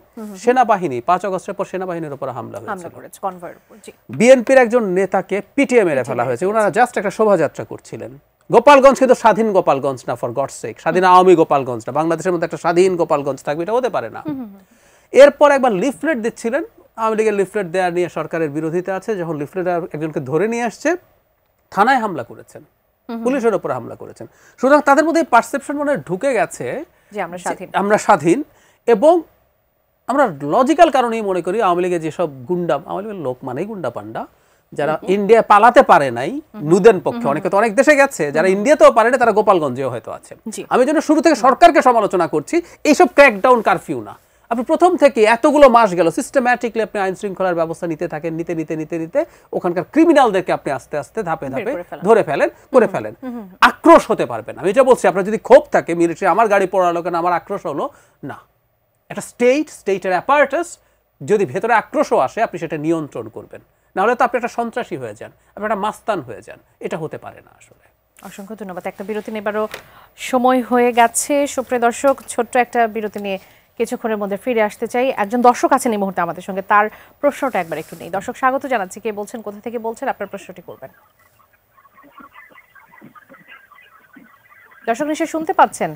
সেনাবাহিনী 5 আগস্টের পর সেনাবাহিনীর উপর হামলা হয়েছে, বিএনপির একজন নেতাকে পিটিয়ে মেরে ফেলা হয়েছে। ওনারা জাস্ট একটা শোভাযাত্রা করছিলেন। গোপালগঞ্জ কিন্তু স্বাধীন গোপালগঞ্জ না, ফর গডস সেক, স্বাধীন আওয়ামী গোপালগঞ্জ না। বাংলাদেশের মধ্যে একটা স্বাধীন গোপালগঞ্জ থাকবে, এটা হতে পারে না। এরপর একবার লিফলেট দিচ্ছিলেন, আওয়ামী লীগের লিফলেট দেওয়া নিয়ে সরকারের বিরোধিতা আছে। যখন লিফলেট একজনকে ধরে নিয়ে আসছে, থানায় হামলা করেছেন, পুলিশের উপর হামলা করেছেন। সুতরাং তাদের মধ্যে পারসেপশন মনে ঢুকে গেছে যে আমরা স্বাধীন, এবং আমরা লজিক্যাল কারণেই মনে করি আওয়ামী লীগের যেসব গুন্ডা, আওয়ামী লীগের লোক মানেই গুন্ডা পান্ডা, যারা ইন্ডিয়া পালাতে পারে নাই, নুদেন পক্ষে, অনেকে তো অনেক দেশে গেছে, যারা ইন্ডিয়াতেও পারে না তারা গোপালগঞ্জেও হয়তো আছে। আমি জন্য শুরু থেকে সরকারকে সমালোচনা করছি, এইসব ক্র্যাকডাউন কারফিউ না। আপনি প্রথম থেকে এতগুলো মাস গেল সিস্টেম্যাটিকলি আপনি আইন শৃঙ্খলার ব্যবস্থা নিতে থাকেন, নিতে নিতে নিতে নিতে ওখানকার ক্রিমিনালদেরকে আপনি আস্তে আস্তে ধাপে ধাপে ধরে ফেলেন, করে ফেলেন। আক্রোশ হতে পারবেন। আমি এটা বলছি, আপনার যদি ক্ষোভ থাকে মিলিটারি আমার গাড়ি পড়ালো কেন, আমার আক্রোশ হলো না, একটা স্টেটের অ্যাপারেটাস যদি ভেতরে আক্রোশও আসে আপনি সেটা নিয়ন্ত্রণ করবেন, নাহলে তো আপনি একটা সন্ত্রাসী হয়ে যান, আপনি একটা মাস্তান হয়ে যান। এটা হতে পারে না আসলে। অসংখ্য ধন্যবাদ। একটা বিরতি নেবারও সময় হয়ে গেছে। সুপ্রিয় দর্শক, ছোট্ট একটা বিরতি নিয়ে কিছুক্ষণের মধ্যে ফিরে আসতে চাই। একজন দর্শক আছেন এই মুহূর্তে আমাদের সঙ্গে, তার প্রশ্নটা একবার একটু নেই। দর্শক স্বাগত জানাচ্ছি, কে বলছেন, কোথা থেকে বলছেন, আপনার প্রশ্নটি করবেন। দর্শক নিশ্চয় শুনতে পাচ্ছেন?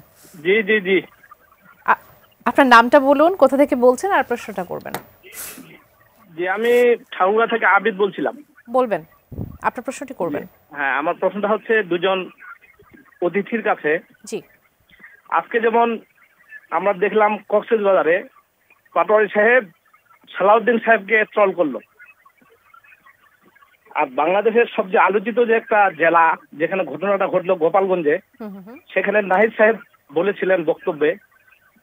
জি জি জি। আপনার নামটা বলুন, কোথা থেকে বলছেন, আর প্রশ্নটা করবেন। জি, আমি ঠাকুরগাঁ থেকে আবিদ বলছিলাম। বলবেন, আপনার প্রশ্নটি করবেন। হ্যাঁ, আমার প্রশ্নটা হচ্ছে দুজন অতিথির কাছে। জি। আজকে যেমন আমরা দেখলাম কক্সবাজারে পাটোয়ারি সাহেব সালাউদ্দিন সাহেবকে ট্রল করলো, আর বাংলাদেশের সবচেয়ে আলোচিত যে একটা জেলা যেখানে ঘটনাটা ঘটলো গোপালগঞ্জে, সেখানে নাহিদ সাহেব বলেছিলেন বক্তব্যে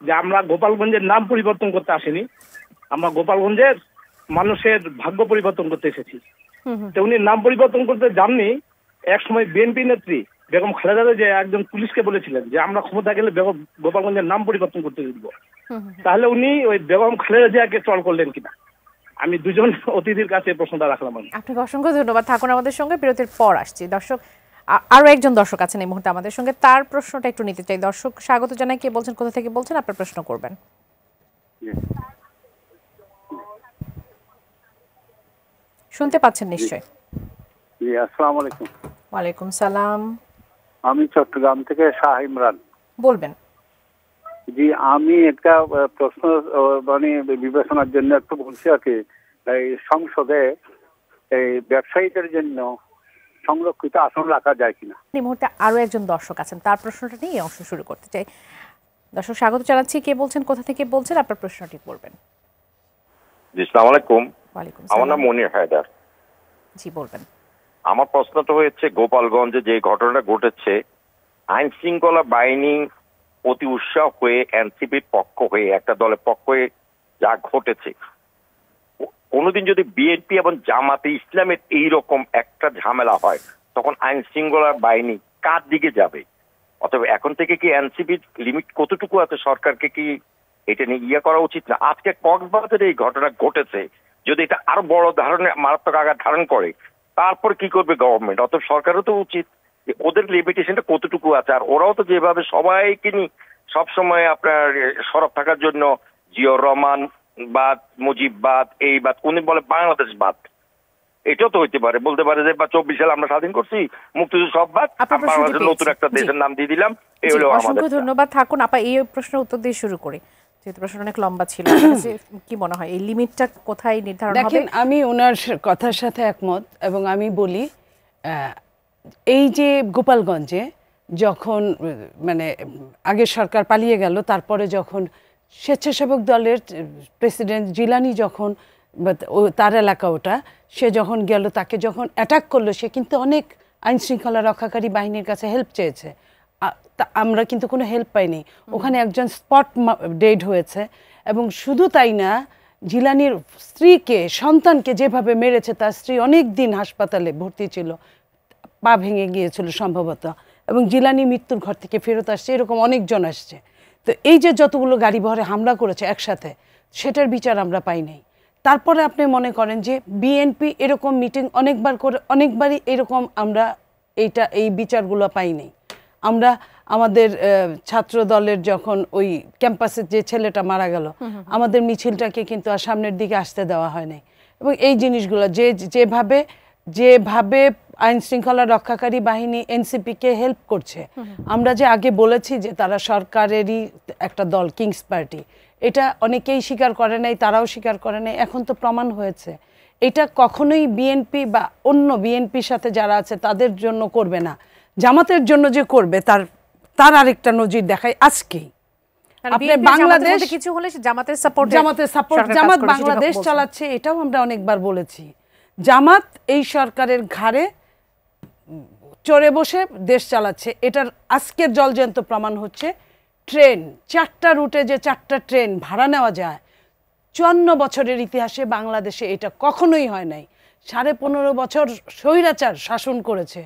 যে আমরা গোপালগঞ্জের নাম পরিবর্তন করতে আসিনি, আমরা গোপালগঞ্জের মানুষের ভাগ্য পরিবর্তন করতে এসেছি। তো উনি নাম পরিবর্তন করতে যাননি। এক সময় বিএনপি নেত্রী বেগম খালেদা যে একজন পুলিশকে বলেছিলেন যে আমরা ক্ষমতা গেলে গোপালগঞ্জের নাম পরিবর্তন করতে দিব। তাহলে উনি ওই বেগম খালেদা জিয়াকে ট্রল করলেন কিনা? আমি দুজন অতিথির কাছে প্রশ্নটা রাখলাম। আপনাকে অসংখ্য ধন্যবাদ। থাকুন আমাদের সঙ্গে, বিরতির পর আসছি। দর্শক, আরো একজন দর্শক আছেন এই মুহূর্তে আমাদের সঙ্গে, তার প্রশ্নটা একটু নিতে চাই। দর্শক স্বাগত জানাই, কে বলছেন, কোথা থেকে বলছেন, আপনার প্রশ্ন করবেন। শুনতে পাচ্ছেন নিশ্চয়? জি, আসসালামু আলাইকুম। ওয়ালাইকুম সালাম। আমি চট্টগ্রাম থেকে শাহ ইমরান বলবেন। জি, আমি একটা প্রশ্ন মানে বিবেচনার জন্য একটু বলছি আর কি। এই সংসদে এই ব্যবসায়ীদের জন্য সংরক্ষিত আসন রাখা যায় কিনা। এই মুহূর্তে আরো একজন দর্শক আছেন, তার প্রশ্নটা নিয়ে অংশ শুরু করতে চাই। দর্শক স্বাগত জানাচ্ছি, কে বলছেন, কোথা থেকে বলছেন, আপনার প্রশ্নটি করবেন। জি, আসসালামু আলাইকুম। ওয়ালাইকুম আমার সালাম। নাম মনির হায়দার। জি, বলবেন। আমার প্রশ্নটা হয়েছে, গোপালগঞ্জে যে ঘটনাটা ঘটেছে, আইন শৃঙ্খলা বাহিনী অতি উৎসাহ হয়ে এনসিপির পক্ষ হয়ে, একটা দলের পক্ষ হয়ে যা ঘটেছে, কোনোদিন যদি বিএনপি এবং জামাতে ইসলামের এইরকম একটা ঝামেলা হয়, তখন আইন শৃঙ্খলা বাহিনী কার দিকে যাবে? অথবা এখন থেকে কি এনসিপির লিমিট কতটুকু আছে, সরকারকে কি এটা নিয়ে করা উচিত না? আজকে কক্সবাজারে এই ঘটনা ঘটেছে, যদি এটা আরো বড় ধরনের মারাত্মক আঘাত ধারণ করে, তারপর কি করবে গভর্নমেন্ট? অত সরকারও তো উচিত যে ওদের লিমিটেশনটা কতটুকু আছে। আর ওরাও তো যেভাবে সবাইকে নিয়ে সবসময় আপনার সরব থাকার জন্য জিয়র রহমান বাদ, মুজিব বাদ, এই বাদ, উনি বলে বাংলাদেশ বাদ, এটাও তো হইতে পারে, বলতে পারে যে 24 সালে আমরা স্বাধীন করছি, মুক্তিযুদ্ধ সব বাদ, বাংলাদেশের নতুন একটা দেশের নাম দিয়ে দিলাম। এই হলো আমাদের। অসংখ্য ধন্যবাদ। থাকুন আপা, এই প্রশ্নের উত্তর দিয়ে শুরু করি, যেহেতু প্রশ্নটা অনেক লম্বা ছিল। কি মনে হয় এই লিমিটটা কোথায় নির্ধারণ হবে? দেখেন, আমি ওনার কথার সাথে একমত, এবং আমি বলি এই যে গোপালগঞ্জে যখন মানে আগের সরকার পালিয়ে গেল, তারপরে যখন স্বেচ্ছাসেবক দলের প্রেসিডেন্ট জিলানি যখন তার এলাকা ওটা, সে যখন গেল, তাকে যখন অ্যাটাক করলো, সে কিন্তু অনেক আইন শৃঙ্খলা রক্ষাকারী বাহিনীর কাছে হেল্প চেয়েছে। আমরা কিন্তু কোনো হেল্প পাইনি। ওখানে একজন স্পট ডেড হয়েছে, এবং শুধু তাই না, জিলানির স্ত্রীকে, সন্তানকে যেভাবে মেরেছে, তার স্ত্রী অনেক দিন হাসপাতালে ভর্তি ছিল, পা ভেঙে গিয়েছিল সম্ভবত, এবং জিলানি মৃত্যুর ঘর থেকে ফেরত আসছে, এরকম অনেকজন আসছে। তো এই যে যতগুলো গাড়ি বহরে হামলা করেছে একসাথে, সেটার বিচার আমরা পাই নাই। তারপরে আপনি মনে করেন যে বিএনপি এরকম মিটিং অনেকবার করে, অনেকবারই এরকম আমরা এই বিচারগুলো পাই নাই। আমরা আমাদের ছাত্র দলের যখন ওই ক্যাম্পাসে যে ছেলেটা মারা গেল, আমাদের মিছিলটাকে কিন্তু আর সামনের দিকে আসতে দেওয়া হয় নাই। এবং এই জিনিসগুলো যেভাবে আইন শৃঙ্খলা রক্ষাকারী বাহিনী এনসিপিকে হেল্প করছে, আমরা যে আগে বলেছি যে তারা সরকারেরই একটা দল, কিংস পার্টি, এটা অনেকেই স্বীকার করে নাই, তারাও স্বীকার করে নাই, এখন তো প্রমাণ হয়েছে। এটা কখনোই বিএনপি বা অন্য বিএনপির সাথে যারা আছে তাদের জন্য করবে না, জামাতের জন্য যে করবে তার আরেকটা নজির দেখায় আজকেই। আপনার বাংলাদেশ কিছু হলে জামাতের সাপোর্ট, জামাত বাংলাদেশ চালাচ্ছে, এটাও আমরা অনেকবার বলেছি। জামাত এই সরকারের ঘাড়ে চড়ে বসে দেশ চালাচ্ছে, এটার আজকের জলজ্যান্ত প্রমাণ হচ্ছে ট্রেন, 4টা রুটে যে 4টা ট্রেন ভাড়া নেওয়া যায়, 54 বছরের ইতিহাসে বাংলাদেশে এটা কখনোই হয় নাই। 15.5 বছর স্বৈরাচার শাসন করেছে,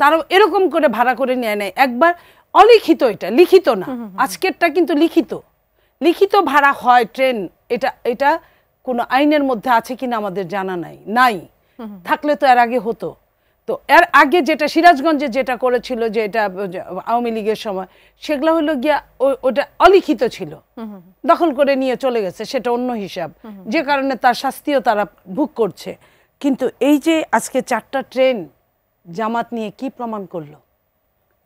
তারাও এরকম করে ভাড়া করে নেয় নাই একবার। অলিখিত, এটা লিখিত না, আজকেরটা কিন্তু লিখিত ভাড়া হয় ট্রেন। এটা কোনো আইনের মধ্যে আছে কিনা আমাদের জানা নাই, থাকলে তো এর আগে হতো। তো এর আগে যেটা সিরাজগঞ্জে যেটা করেছিল, যে এটা আওয়ামী লীগের সময়, সেগুলো হলো গিয়া ওটা অলিখিত ছিল, দখল করে নিয়ে চলে গেছে, সেটা অন্য হিসাব, যে কারণে তার শাস্তিও তারা ভোগ করছে। কিন্তু এই যে আজকে 4টা ট্রেন জামাত নিয়ে কি প্রমাণ করলো?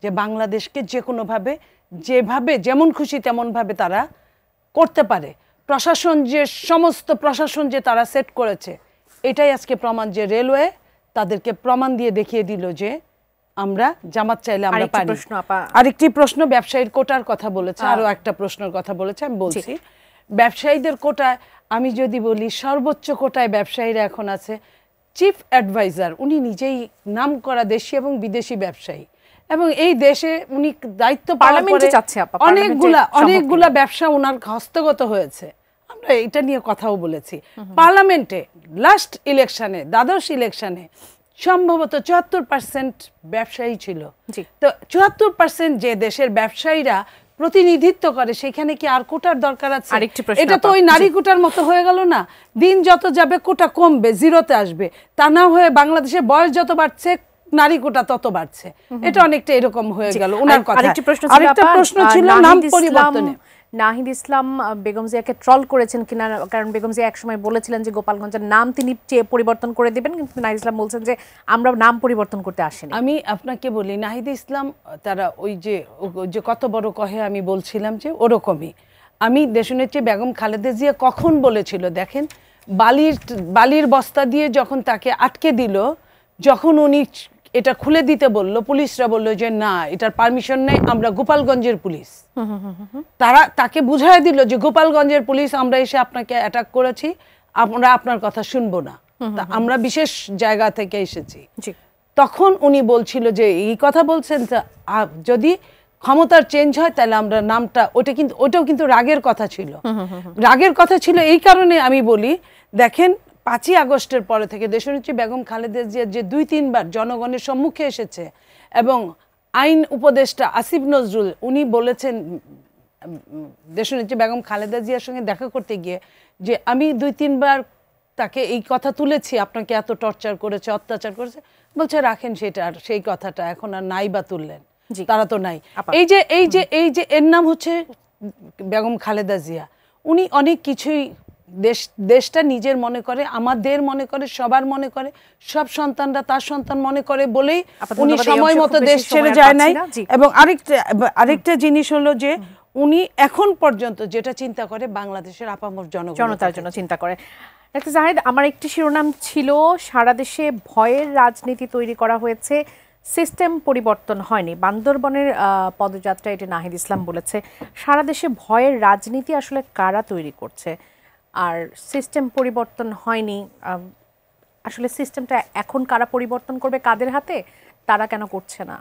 যে বাংলাদেশকে যে কোনোভাবে যেমন খুশি তেমনভাবে তারা করতে পারে। প্রশাসন যে সমস্ত প্রশাসন যে তারা সেট করেছে, এটাই আজকে প্রমাণ যে রেলওয়ে তাদেরকে প্রমাণ দিয়ে দেখিয়ে দিল যে আমরা জামাত চাইলে আমরা পারি। আরেকটি প্রশ্ন, ব্যবসায়ীর কোটার কথা বলেছে, আরো একটা প্রশ্নের কথা বলেছে, আমি বলছি ব্যবসায়ীদের কোটায় আমি যদি বলি, সর্বোচ্চ কোটায় ব্যবসায়ীরা এখন আছে চিফ অ্যাডভাইজার, উনি নিজেই নামকরা দেশি এবং বিদেশি ব্যবসায়ী, এবং এই দেশে উনি দায়িত্ব পালন করে অনেকগুলা ব্যবসা ওনার হস্তগত হয়েছে। আমরা এটা নিয়ে কথাও বলেছি পার্লামেন্টে। লাস্ট ইলেকশনে, দ্বাদশ ইলেকশনে সম্ভবত 74% ব্যবসায়ী ছিল। তো 74% যে দেশের ব্যবসায়ীরা প্রতিনিধিত্ব করে, সেখানে কি আর কোটার দরকার আছে? এটা তো ওই নারী কোটার মতো হয়ে গেল না? দিন যত যাবে কোটা কমবে, জিরোতে আসবে, তা না হয়ে বাংলাদেশের বয়স যত বাড়ছে নারী কোটা তত বাড়ছে। এটা অনেকটা এরকম হয়ে গেল ওনার কথা। আরেকটা প্রশ্ন ছিল নাম পরিবর্তনে। নাহিদ ইসলাম বেগম জিয়াকে ট্রল করেছেন কিনা, কারণ বেগম জিয়া একসময় বলেছিলেন যে গোপালগঞ্জের নাম তিনি পরিবর্তন করে দিবেন, কিন্তু নাহিদ ইসলাম বলছেন যে আমরা নাম পরিবর্তন করতে আসিনি। আমি আপনাকে বলি, নাহিদ ইসলাম তারা ওই যে কত বড় কহে, আমি বলছিলাম যে ওরকমই। আমি দেশনেত্রী বেগম খালেদা জিয়া কখন বলেছিল, দেখেন বালির বস্তা দিয়ে যখন তাকে আটকে দিল, যখন উনি এটা খুলে দিতে বলল, পুলিশরা বলল যে না, এটার পারমিশন নেই, আমরা গোপালগঞ্জের পুলিশ। তাকে বুঝাই দিল যে গোপালগঞ্জের পুলিশ, আমরা এসে আপনাকে অ্যাটাক করেছি, আমরা আপনার কথা শুনবো না, আমরা বিশেষ জায়গা থেকে এসেছি। তখন উনি বলছিল যে এই কথা বলছেন, যদি ক্ষমতার চেঞ্জ হয় তাহলে আমরা নামটা, ওটাও কিন্তু রাগের কথা ছিল। রাগের কথা ছিল এই কারণে আমি বলি, দেখেন 5ই আগস্টের পরে থেকে দেশনেত্রী বেগম খালেদা জিয়া যে 2-3 বার জনগণের সম্মুখে এসেছে, এবং আইন উপদেষ্টা আসিফ নজরুল উনি বলেছেন দেশনেত্রী বেগম খালেদা জিয়ার সঙ্গে দেখা করতে গিয়ে যে আমি 2-3 বার তাকে এই কথা তুলেছি, আপনাকে এত টর্চার করেছে, অত্যাচার করেছে, বলছে রাখেন সেটা, আর সেই কথাটা এখন আর নাই বা তুললেন, তারা তো নাই। এই যে এর নাম হচ্ছে বেগম খালেদা জিয়া। উনি অনেক কিছুই দেশটা নিজের মনে করে, আমাদের মনে করে, সবার মনে করে, সব সন্তানরা তার সন্তান মনে করে বলেই উনি সময় মতো দেশ ছেড়ে যায় নাই। এবং আরেকটা জিনিস হলো যে উনি এখন পর্যন্ত যেটা চিন্তা করে বাংলাদেশের আপামর জনতার জন্য চিন্তা করে। ডাক্তার জাহিদ, আমার একটি শিরোনাম ছিল সারা দেশে ভয়ের রাজনীতি তৈরি করা হয়েছে, সিস্টেম পরিবর্তন হয়নি। বান্দরবনের পদযাত্রা এটি নাহিদ ইসলাম বলেছে। সারা দেশে ভয়ের রাজনীতি আসলে কারা তৈরি করছে, আর সিস্টেম পরিবর্তন হয়নি, আসলে সিস্টেমটা এখন কারা পরিবর্তন করবে, কাদের হাতে, তারা কেন করছে না?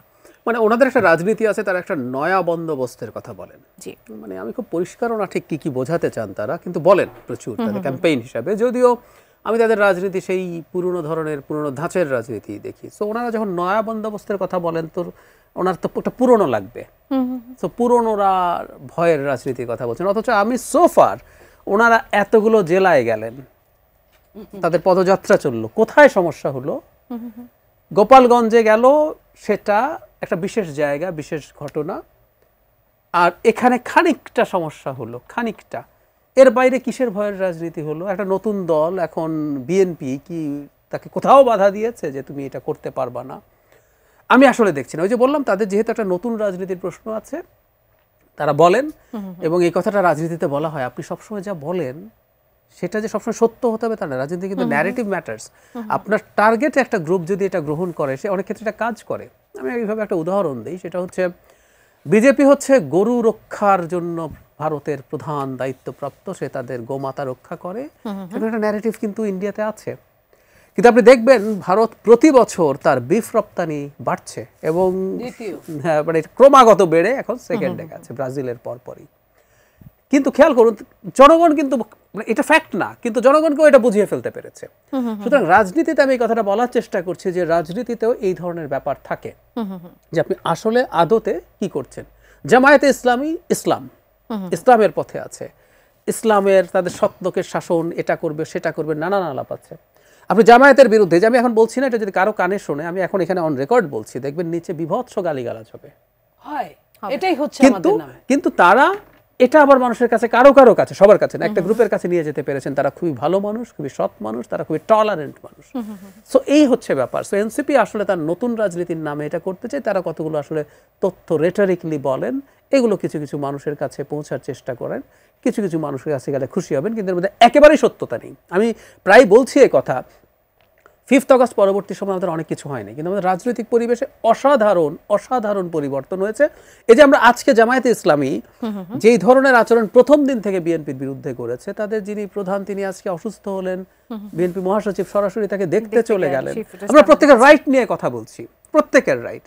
মানে ওনাদের একটা রাজনীতি আছে, তারা একটা নয়া বন্দোবস্তের কথা বলেন। জি, মানে আমি খুব পরিষ্কারও না ঠিক কি বোঝাতে চান তারা, কিন্তু বলেন প্রচুর তাদের ক্যাম্পেইন হিসাবে, যদিও আমি তাদের রাজনীতি সেই পুরনো ধরনের পুরনো ধাঁচের রাজনীতি দেখি। সো ওনারা যখন নয়া বন্দোবস্তের কথা বলেন, তো ওনার তো একটা পুরনো লাগবে, তো পুরনোরা ভয়ের রাজনীতির কথা বলছেন। অথচ আমি সোফার ওনারা এতগুলো জেলায় গেলেন, তাদের পদযাত্রা চললো, কোথায় সমস্যা হলো? গোপালগঞ্জে গেল, সেটা একটা বিশেষ জায়গা, বিশেষ ঘটনা, আর এখানে খানিকটা সমস্যা হলো, খানিকটা। এর বাইরে কিসের ভয়ের রাজনীতি হলো? একটা নতুন দল, এখন বিএনপি কি তাকে কোথাও বাধা দিয়েছে যে তুমি এটা করতে পারবা না? আমি আসলে দেখছি না। ওই যে বললাম, তাদের যেহেতু একটা নতুন রাজনীতির প্রশ্ন আছে, তারা বলেন, এবং এই কথাটা রাজনীতিতে বলা হয়, আপনি সবসময় যা বলেন সেটা যে সবসময় সত্য হতে হবে তা না। রাজনীতি কিন্তু ন্যারেটিভ ম্যাটার্স। আপনার টার্গেট একটা গ্রুপ যদি এটা গ্রহণ করে, সে অনেক ক্ষেত্রে এটা কাজ করে। আমি এইভাবে একটা উদাহরণ দিই, সেটা হচ্ছে বিজেপি হচ্ছে গরু রক্ষার জন্য ভারতের প্রধান দায়িত্বপ্রাপ্ত, সে তাদের গোমাতা রক্ষা করে, সেটা একটা ন্যারেটিভ কিন্তু ইন্ডিয়াতে আছে। কিন্তু আপনি দেখবেন ভারত প্রতি বছর তার বিফ রপ্তানি বাড়ছে, এবং হ্যাঁ, মানে ক্রমাগত বেড়ে এখন সেকেন্ডে গেছে ব্রাজিলের পরপরই। কিন্তু খেয়াল করুন, জনগণ কিন্তু, এটা ফ্যাক্ট না, কিন্তু জনগণকেও এটা বুঝিয়ে ফেলতে পেরেছে। সুতরাং রাজনীতিতে আমি এই কথাটা বলার চেষ্টা করছি যে রাজনীতিতেও এই ধরনের ব্যাপার থাকে, যে আপনি আসলে আদতে কি করছেন। জামায়াতে ইসলামী ইসলামের পথে আছে, ইসলামের তাদের সৎলোকের শাসন, এটা করবে সেটা করবে, নানান আলাপ আছে। আপনি জামায়াতের বিরুদ্ধে, যে আমি এখন বলছি না, এটা যদি কারো কানে শোনে, আমি এখন এখানে অন রেকর্ড বলছি, দেখবেন নিচে বিভৎস গালিগালাজ হবে। এটাই হচ্ছে কিন্তু তারা এটা আবার মানুষের কাছে, কারো কাছে, সবার কাছে না, একটা গ্রুপের কাছে নিয়ে যেতে পেরেছেন। তারা খুবই ভালো মানুষ, খুবই সৎ মানুষ, তারা খুবই টলারেন্ট মানুষ। সো এই হচ্ছে ব্যাপার। সো এনসিপি আসলে তার নতুন রাজনীতির নামে এটা করতে চায়। তারা কতগুলো আসলে তথ্য রেটরিক্যালি বলেন, এগুলো কিছু কিছু মানুষের কাছে পৌঁছার চেষ্টা করেন, কিছু কিছু মানুষের কাছে গেলে খুশি হবেন, কিন্তু এর মধ্যে একেবারেই সত্যতা নেই। আমি প্রায় বলছি এই কথা, 5th অগস্ট পরবর্তী সময় আমাদের অনেক কিছু হয়নি, কিন্তু আমাদের রাজনৈতিক পরিবেশে অসাধারণ পরিবর্তন হয়েছে। এই যে আমরা আজকে জামায়াতে ইসলামী যেই ধরনের আচরণ প্রথম দিন থেকে বিএনপির বিরুদ্ধে করেছে, তাদের যিনি প্রধান তিনি আজকে অসুস্থ হলেন, বিএনপি মহাসচিব সরাসরি তাকে দেখতে চলে গেলেন। আমরা প্রত্যেকের রাইট নিয়ে কথা বলছি, প্রত্যেকের রাইট।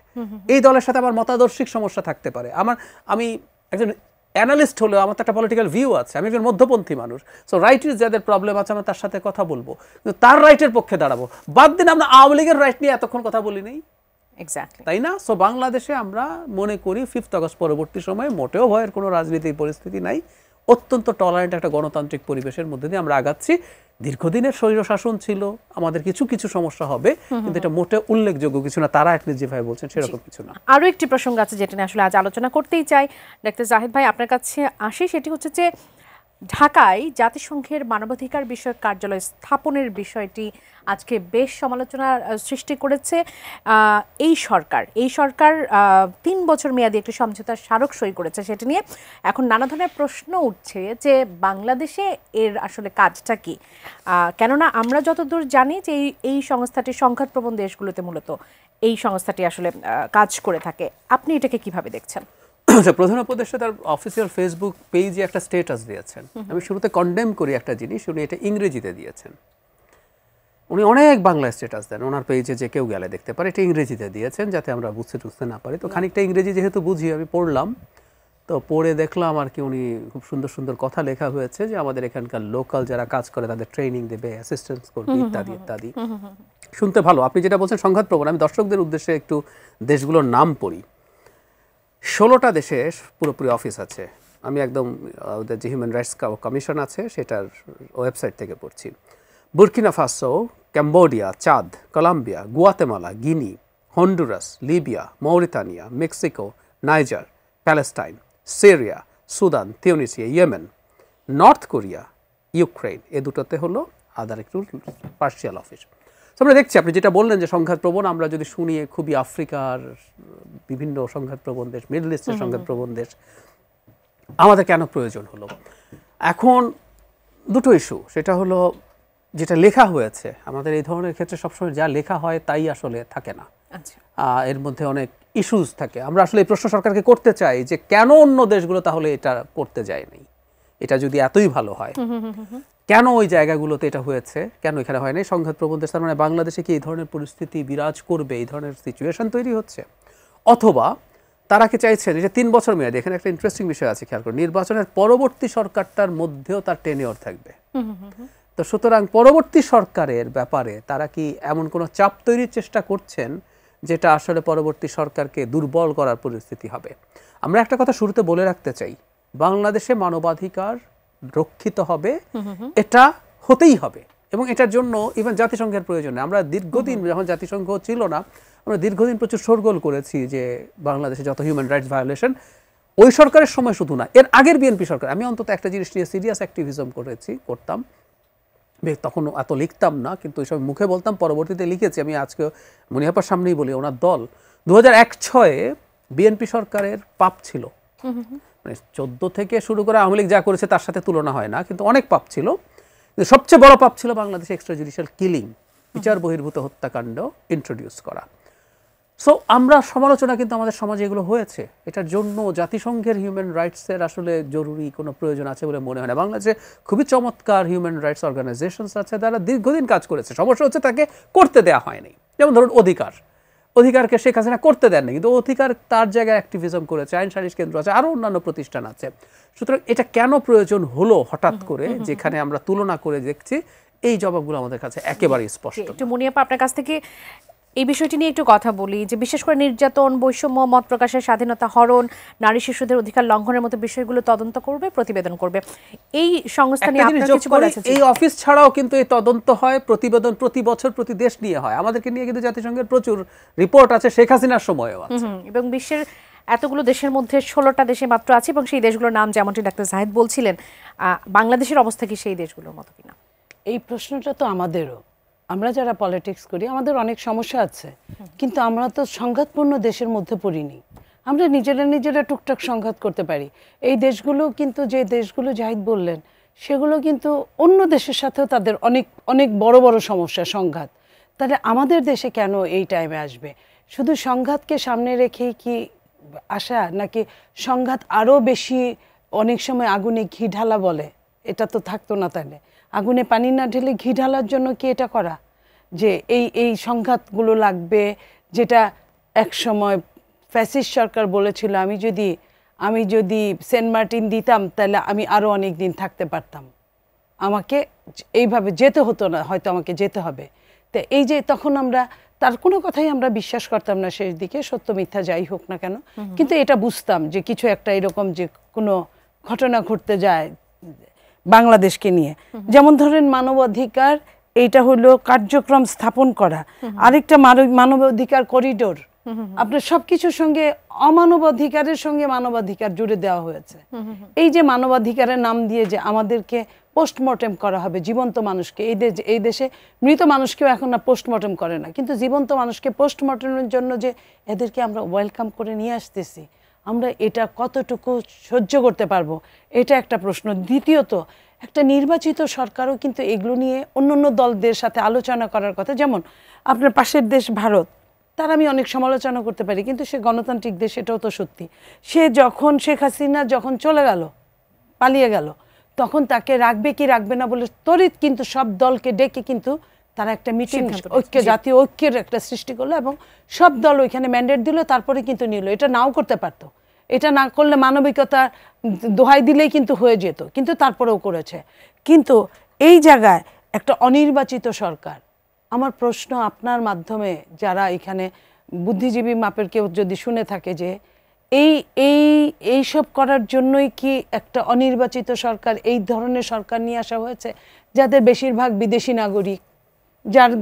এই দলের সাথে আমার মতাদর্শিক সমস্যা থাকতে পারে, আমি একজন অ্যানালিস্ট হলেও আমার তো একটা পলিটিক্যাল ভিউ আছে, আমি একজন মধ্যপন্থী মানুষ। সো রাইটের যাদের প্রবলেম আছে, আমরা তার সাথে কথা বলবো, কিন্তু তার রাইটের পক্ষে দাঁড়াবো। বাদ দিন আমরা আওয়ামী লীগের রাইট নিয়ে এতক্ষণ কথা বলি নেই, তাই না? সো বাংলাদেশে আমরা মনে করি 5th অগস্ট পরবর্তী সময়ে মোটেও ভয়ের কোনো রাজনীতির পরিস্থিতি নাই। অত্যন্ত টলারেন্ট একটা গণতান্ত্রিক পরিবেশের মধ্যে দিয়ে আমরা আগাচ্ছি। দীর্ঘদিনের স্বৈরশাসন ছিল, আমাদের কিছু কিছু সমস্যা হবে, কিন্তু এটা মোটে উল্লেখযোগ্য কিছু না। তারা অ্যাটলিস্ট যেভাবে বলছেন সেরকম কিছু না। আরও একটি প্রসঙ্গ আছে যেটা নিয়ে আসলে আজ আলোচনা করতেই চাই, ডাক্তার জাহিদ ভাই আপনার কাছে আসি। সেটি হচ্ছে যে ঢাকায় জাতিসংঘের মানবাধিকার বিষয়ক কার্যালয় স্থাপনের বিষয়টি আজকে বেশ সমালোচনার সৃষ্টি করেছে। এই সরকার 3 বছর মেয়াদী একটি সমঝোতার স্মারক সই করেছে, সেটা নিয়ে এখন নানা ধরনের প্রশ্ন উঠছে যে বাংলাদেশে এর আসলে কাজটা কি। কেননা আমরা যতদূর জানি যে এই সংস্থাটি সংঘাতপ্রবণ দেশগুলোতে মূলত এই সংস্থাটি আসলে কাজ করে থাকে। আপনি এটাকে কিভাবে দেখছেন? প্রধান উপদেষ্টা তার অফিসিয়াল ফেসবুক পেজে একটা স্ট্যাটাস দিয়েছেন। আমি শুরুতে কন্ডেম করি একটা জিনিস, উনি এটা ইংরেজিতে দিয়েছেন। উনি অনেক বাংলা স্ট্যাটাস দেন, ওনার পেজে যে কেউ গেলে দেখতে পারে। এটা ইংরেজিতে দিয়েছেন যাতে আমরা বুঝতে না পারি। তো খানিকটা ইংরেজি যেহেতু বুঝি, আমি পড়লাম, তো পড়ে দেখলাম আর কি উনি খুব সুন্দর সুন্দর কথা লেখা হয়েছে যে আমাদের এখানকার লোকাল যারা কাজ করে তাদের ট্রেনিং দেবে, অ্যাসিস্ট্যান্স করবে, ইত্যাদি ইত্যাদি। শুনতে ভালো। আপনি যেটা বলছেন সংঘাতপ্রবণ, আমি দর্শকদের উদ্দেশ্যে একটু দেশগুলোর নাম পড়ি। 16টা দেশে পুরোপুরি অফিস আছে। আমি একদম ওদের যে হিউম্যান রাইটস কমিশন আছে সেটার ওয়েবসাইট থেকে পড়ছি। Burkina Faso, Cambodia, Chad, Colombia, Guatemala, Guinea, Honduras, Libya, Mauritania, Mexico, Niger, Palestine, Syria, Sudan, Tunisia, Yemen, North Korea, Ukraine. এ দুটোতে হলো আদার একটু পার্সিয়াল অফিস। আমরা দেখছি আপনি যেটা বললেন যে সংঘাতপ্রবণ, আমরা যদি শুনি খুবই আফ্রিকার বিভিন্ন সংঘাতপ্রবণ দেশ, মিডল ইস্টের সংঘাতপ্রবণ দেশ, আমাদের কেন প্রয়োজন হলো? এখন দুটো ইস্যু, সেটা হলো যেটা লেখা হয়েছে, আমাদের এই ধরনের ক্ষেত্রে সবসময় যা লেখা হয় তাই আসলে থাকে না, এর মধ্যে অনেক ইস্যুস থাকে। আমরা আসলে এই প্রশ্ন সরকারকে করতে চাই যে কেন অন্য দেশগুলো তাহলে এটা করতে যায়নি, এটা যদি এতই ভালো হয়, কেন ওই জায়গাগুলোতে এটা হয়েছে, কেন এখানে হয় নাই? সংঘাতপ্রবণ দেশ, তার মানে বাংলাদেশে কি এই ধরনের পরিস্থিতি বিরাজ করবে, এই ধরনের সিচুয়েশন তৈরি হচ্ছে? অথবা তারা কি চাইছেন যে 3 বছর মেয়াদী? এখানে একটা ইন্টারেস্টিং বিষয় আছে, খেয়াল করুন, নির্বাচনের পরবর্তী সরকারটার মধ্যেও তার টেনিওর থাকবে। তো সুতরাং পরবর্তী সরকারের ব্যাপারে তারা কি এমন কোনো চাপ তৈরির চেষ্টা করছেন যেটা আসলে পরবর্তী সরকারকে দুর্বল করার পরিস্থিতি হবে? আমরা একটা কথা শুরুতে বলে রাখতে চাই, বাংলাদেশে মানবাধিকার রক্ষিত হবে, এটা হতেই হবে, এবং এটার জন্য ইভেন জাতিসংঘের প্রয়োজন নেই। আমরা দীর্ঘদিন যখন জাতিসংঘ ছিল না, আমরা দীর্ঘদিন প্রচুর শোরগোল করেছি যে বাংলাদেশে যত হিউম্যান রাইটস ভায়োলেশন, ওই সরকারের সময় শুধু না, এর আগের বিএনপি সরকার। আমি অন্তত একটা জিনিস নিয়ে সিরিয়াস অ্যাক্টিভিজম করতাম, তখন এত লিখতাম না, কিন্তু ওই সময় মুখে বলতাম, পরবর্তীতে লিখেছি। আমি আজকে মনিহাপার সামনেই বলি, ওনার দল 2001-06 বিএনপি সরকারের পাপ ছিল, মানে 14 থেকে শুরু করে আওয়ামী লীগ যা করেছে তার সাথে তুলনা হয় না, কিন্তু অনেক পাপ ছিল। সবচেয়ে বড় পাপ ছিল বাংলাদেশে এক্সট্রা জুডিশিয়াল কিলিং, বিচার বহির্ভূত হত্যাকাণ্ড ইন্ট্রোডিউস করা। সো আমরা সমালোচনা কিন্তু আমাদের সমাজে এগুলো হয়েছে। এটার জন্য জাতিসংঘের হিউম্যান রাইটসের আসলে জরুরি কোনো প্রয়োজন আছে বলে মনে হয় না। বাংলাদেশে খুবই চমৎকার হিউম্যান রাইটস অর্গানাইজেশনস আছে, তারা দীর্ঘদিন কাজ করেছে। সমস্যা হচ্ছে তাকে করতে দেওয়া হয়নি। যেমন ধরুন অধিকারকে শেখ হাসিনা করতে দেননি, কিন্তু অধিকার তার জায়গায় অ্যাক্টিভিজম করেছে, আইন সালিশ কেন্দ্র আছে, আরও অন্যান্য প্রতিষ্ঠান আছে। সুতরাং এটা কেন প্রয়োজন হলো হঠাৎ করে, যেখানে আমরা তুলনা করে দেখছি, এই জবাবগুলো আমাদের কাছে একেবারেই স্পষ্ট। একটু মুনিয়াপা আপনার কাছ থেকে এই বিষয়টি নিয়ে একটু কথা বলি, যে বিশেষ করে নির্যাতন, বৈষম্য, মত প্রকাশের স্বাধীনতা হরণ, নারী শিশুদের অধিকার লঙ্ঘনের মতো বিষয়গুলো তদন্ত করবে, প্রতিবেদন করবে। এই সংস্থা নিয়ে আপনার কিছু বলার আছে? এই অফিস ছাড়াও কিন্তু এই তদন্ত হয়, প্রতিবেদন প্রতি বছর প্রতি দেশ নিয়ে হয়। আমাদেরকে নিয়ে কিন্তু জাতিসংঘের প্রচুর রিপোর্ট আছে, শেখ হাসিনার সময়ও আছে। এবং বিশ্বের এতগুলো দেশের মধ্যে 16টা দেশে মাত্র আছে, এবং সেই দেশগুলোর নাম যেমনটি ডাক্তার জাহিদ বলছিলেন, বাংলাদেশের অবস্থা কি সেই দেশগুলোর মতো কিনা? এই প্রশ্নটা তো আমাদেরও, আমরা যারা পলিটিক্স করি আমাদের অনেক সমস্যা আছে, কিন্তু আমরা তো সংঘাতপূর্ণ দেশের মধ্যে পড়িনি। আমরা নিজেরা টুকটাক সংঘাত করতে পারি। এই দেশগুলো কিন্তু, যে দেশগুলো জাহিদ বললেন, সেগুলো কিন্তু অন্য দেশের সাথেও তাদের অনেক অনেক বড় বড় সমস্যা, সংঘাত। তাহলে আমাদের দেশে কেন এই টাইমে আসবে? শুধু সংঘাতকে সামনে রেখেই কি আসা, নাকি সংঘাত আরও বেশি, অনেক সময় আগুনে ঘি ঢালা বলে, এটা তো থাকতো না। তাহলে আগুনে পানি না ঢেলে ঘি ঢালার জন্য কি এটা করা, যে এই সংঘাতগুলো লাগবে? যেটা এক সময় ফ্যাসিস্ট সরকার বলেছিল, আমি যদি সেন্ট মার্টিন দিতাম তাহলে আমি আরও অনেক দিন থাকতে পারতাম, আমাকে এইভাবে যেতে হতো না, হয়তো আমাকে যেতে হবে। তো এই যে তখন আমরা তার কোনো কথাই আমরা বিশ্বাস করতাম না শেষ দিকে, সত্য মিথ্যা যাই হোক না কেন, কিন্তু এটা বুঝতাম যে কিছু একটা এরকম যে কোনো ঘটনা ঘটতে যায় বাংলাদেশকে নিয়ে। যেমন ধরেন মানবাধিকার, এইটা হলো কার্যক্রম স্থাপন করা, আরেকটা মানবাধিকার করিডোর। আপনার সবকিছুর সঙ্গে অমানবাধিকারের সঙ্গে মানবাধিকার জুড়ে দেওয়া হয়েছে। এই যে মানবাধিকারের নাম দিয়ে যে আমাদেরকে পোস্টমর্টেম করা হবে জীবন্ত মানুষকে, এই দেশে মৃত মানুষকেও এখন না পোস্টমর্টেম করে না, কিন্তু জীবন্ত মানুষকে পোস্টমর্টেমের জন্য যে এদেরকে আমরা ওয়েলকাম করে নিয়ে আসতেছি, আমরা এটা কতটুকু সহ্য করতে পারবো, এটা একটা প্রশ্ন। দ্বিতীয়ত, একটা নির্বাচিত সরকারও কিন্তু এগুলো নিয়ে অন্য দলদের সাথে আলোচনা করার কথা। যেমন আপনার পাশের দেশ ভারত, তার আমি অনেক সমালোচনা করতে পারি, কিন্তু সে গণতান্ত্রিক দেশ, এটাও তো সত্যি। সে যখন শেখ হাসিনা যখন চলে গেল, পালিয়ে গেল, তখন তাকে রাখবে কি রাখবে না বলে তড়িৎ কিন্তু সব দলকে ডেকে কিন্তু তারা একটা মিটিং, জাতীয় ঐক্যের একটা সৃষ্টি করলো, এবং সব দল ওইখানে ম্যান্ডেট দিল, তারপরে কিন্তু নিল। এটা নাও করতে পারতো, এটা না করলে মানবিকতা দোহাই দিলেই কিন্তু হয়ে যেত, কিন্তু তারপরেও করেছে। কিন্তু এই জায়গায় একটা অনির্বাচিত সরকার, আমার প্রশ্ন আপনার মাধ্যমে যারা এখানে বুদ্ধিজীবী মাপের কেউ যদি শুনে থাকে, যে এইসব করার জন্যই কি একটা অনির্বাচিত সরকার, এই ধরনের সরকার নিয়ে আসা হয়েছে, যাদের বেশিরভাগ বিদেশি নাগরিক,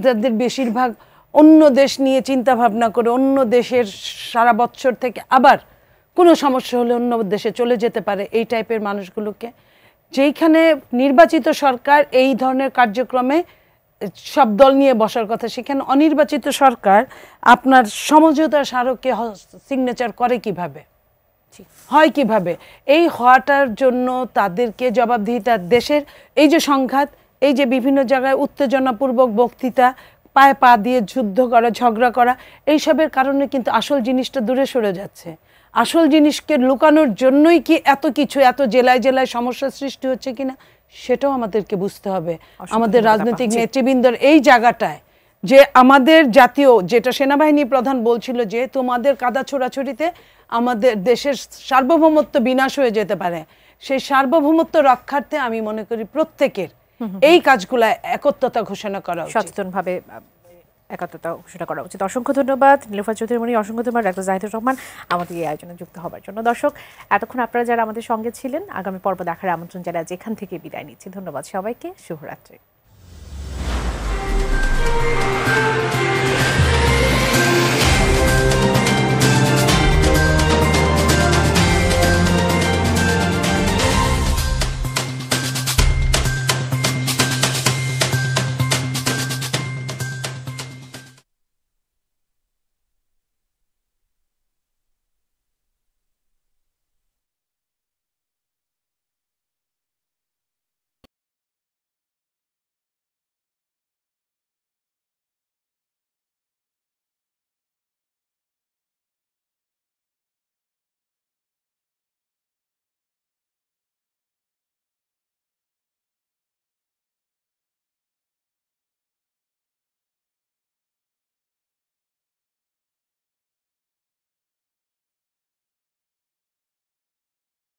যাদের বেশিরভাগ অন্য দেশ নিয়ে চিন্তা ভাবনা করে, অন্য দেশের সারা বছর থেকে আবার কোনো সমস্যা হলে অন্য দেশে চলে যেতে পারে, এই টাইপের মানুষগুলোকে, যেইখানে নির্বাচিত সরকার এই ধরনের কার্যক্রমে সব দল নিয়ে বসার কথা, সেখানে অনির্বাচিত সরকার আপনার সমঝোতা স্মারকে সিগনেচার করে কিভাবে, হয় কিভাবে? এই হওয়াটার জন্য তাদেরকে জবাবদিহিতা, দেশের এই যে সংঘাত, এই যে বিভিন্ন জায়গায় উত্তেজনাপূর্বক বক্তৃতা, পায়ে পা দিয়ে যুদ্ধ করা, ঝগড়া করা, এইসবের কারণে কিন্তু আসল জিনিসটা দূরে সরে যাচ্ছে। আসল জিনিসকে লুকানোর জন্যই কি এত কিছু, এত জেলায় জেলায় সমস্যার সৃষ্টি হচ্ছে কিনা, সেটাও আমাদেরকে বুঝতে হবে। আমাদের রাজনৈতিক নেতৃবৃন্দর এই জায়গাটায়, যে আমাদের জাতীয়, যেটা সেনাবাহিনী প্রধান বলছিল, যে তোমাদের কাদা ছোড়াছড়িতে আমাদের দেশের সার্বভৌমত্ব বিনাশ হয়ে যেতে পারে, সেই সার্বভৌমত্ব রক্ষার্থে আমি মনে করি প্রত্যেকের এই কাজগুলো একত্রতা ঘোষণা করা উচিত, সচেতনভাবে একত্রতা ঘোষণা করা উচিত। অসংখ্য ধন্যবাদ নীলুফা চৌধুরী, অসংখ্য ধন্যবাদ ডাক্তার জাহিদুর রহমান আমাদের এই আয়োজনে যুক্ত হওয়ার জন্য। দর্শক, এতক্ষণ আপনারা যারা আমাদের সঙ্গে ছিলেন, আগামী পর্ব দেখার আমন্ত্রণ যারা যেখান থেকে বিদায় নিচ্ছি। ধন্যবাদ সবাইকে, শুভরাত্রি।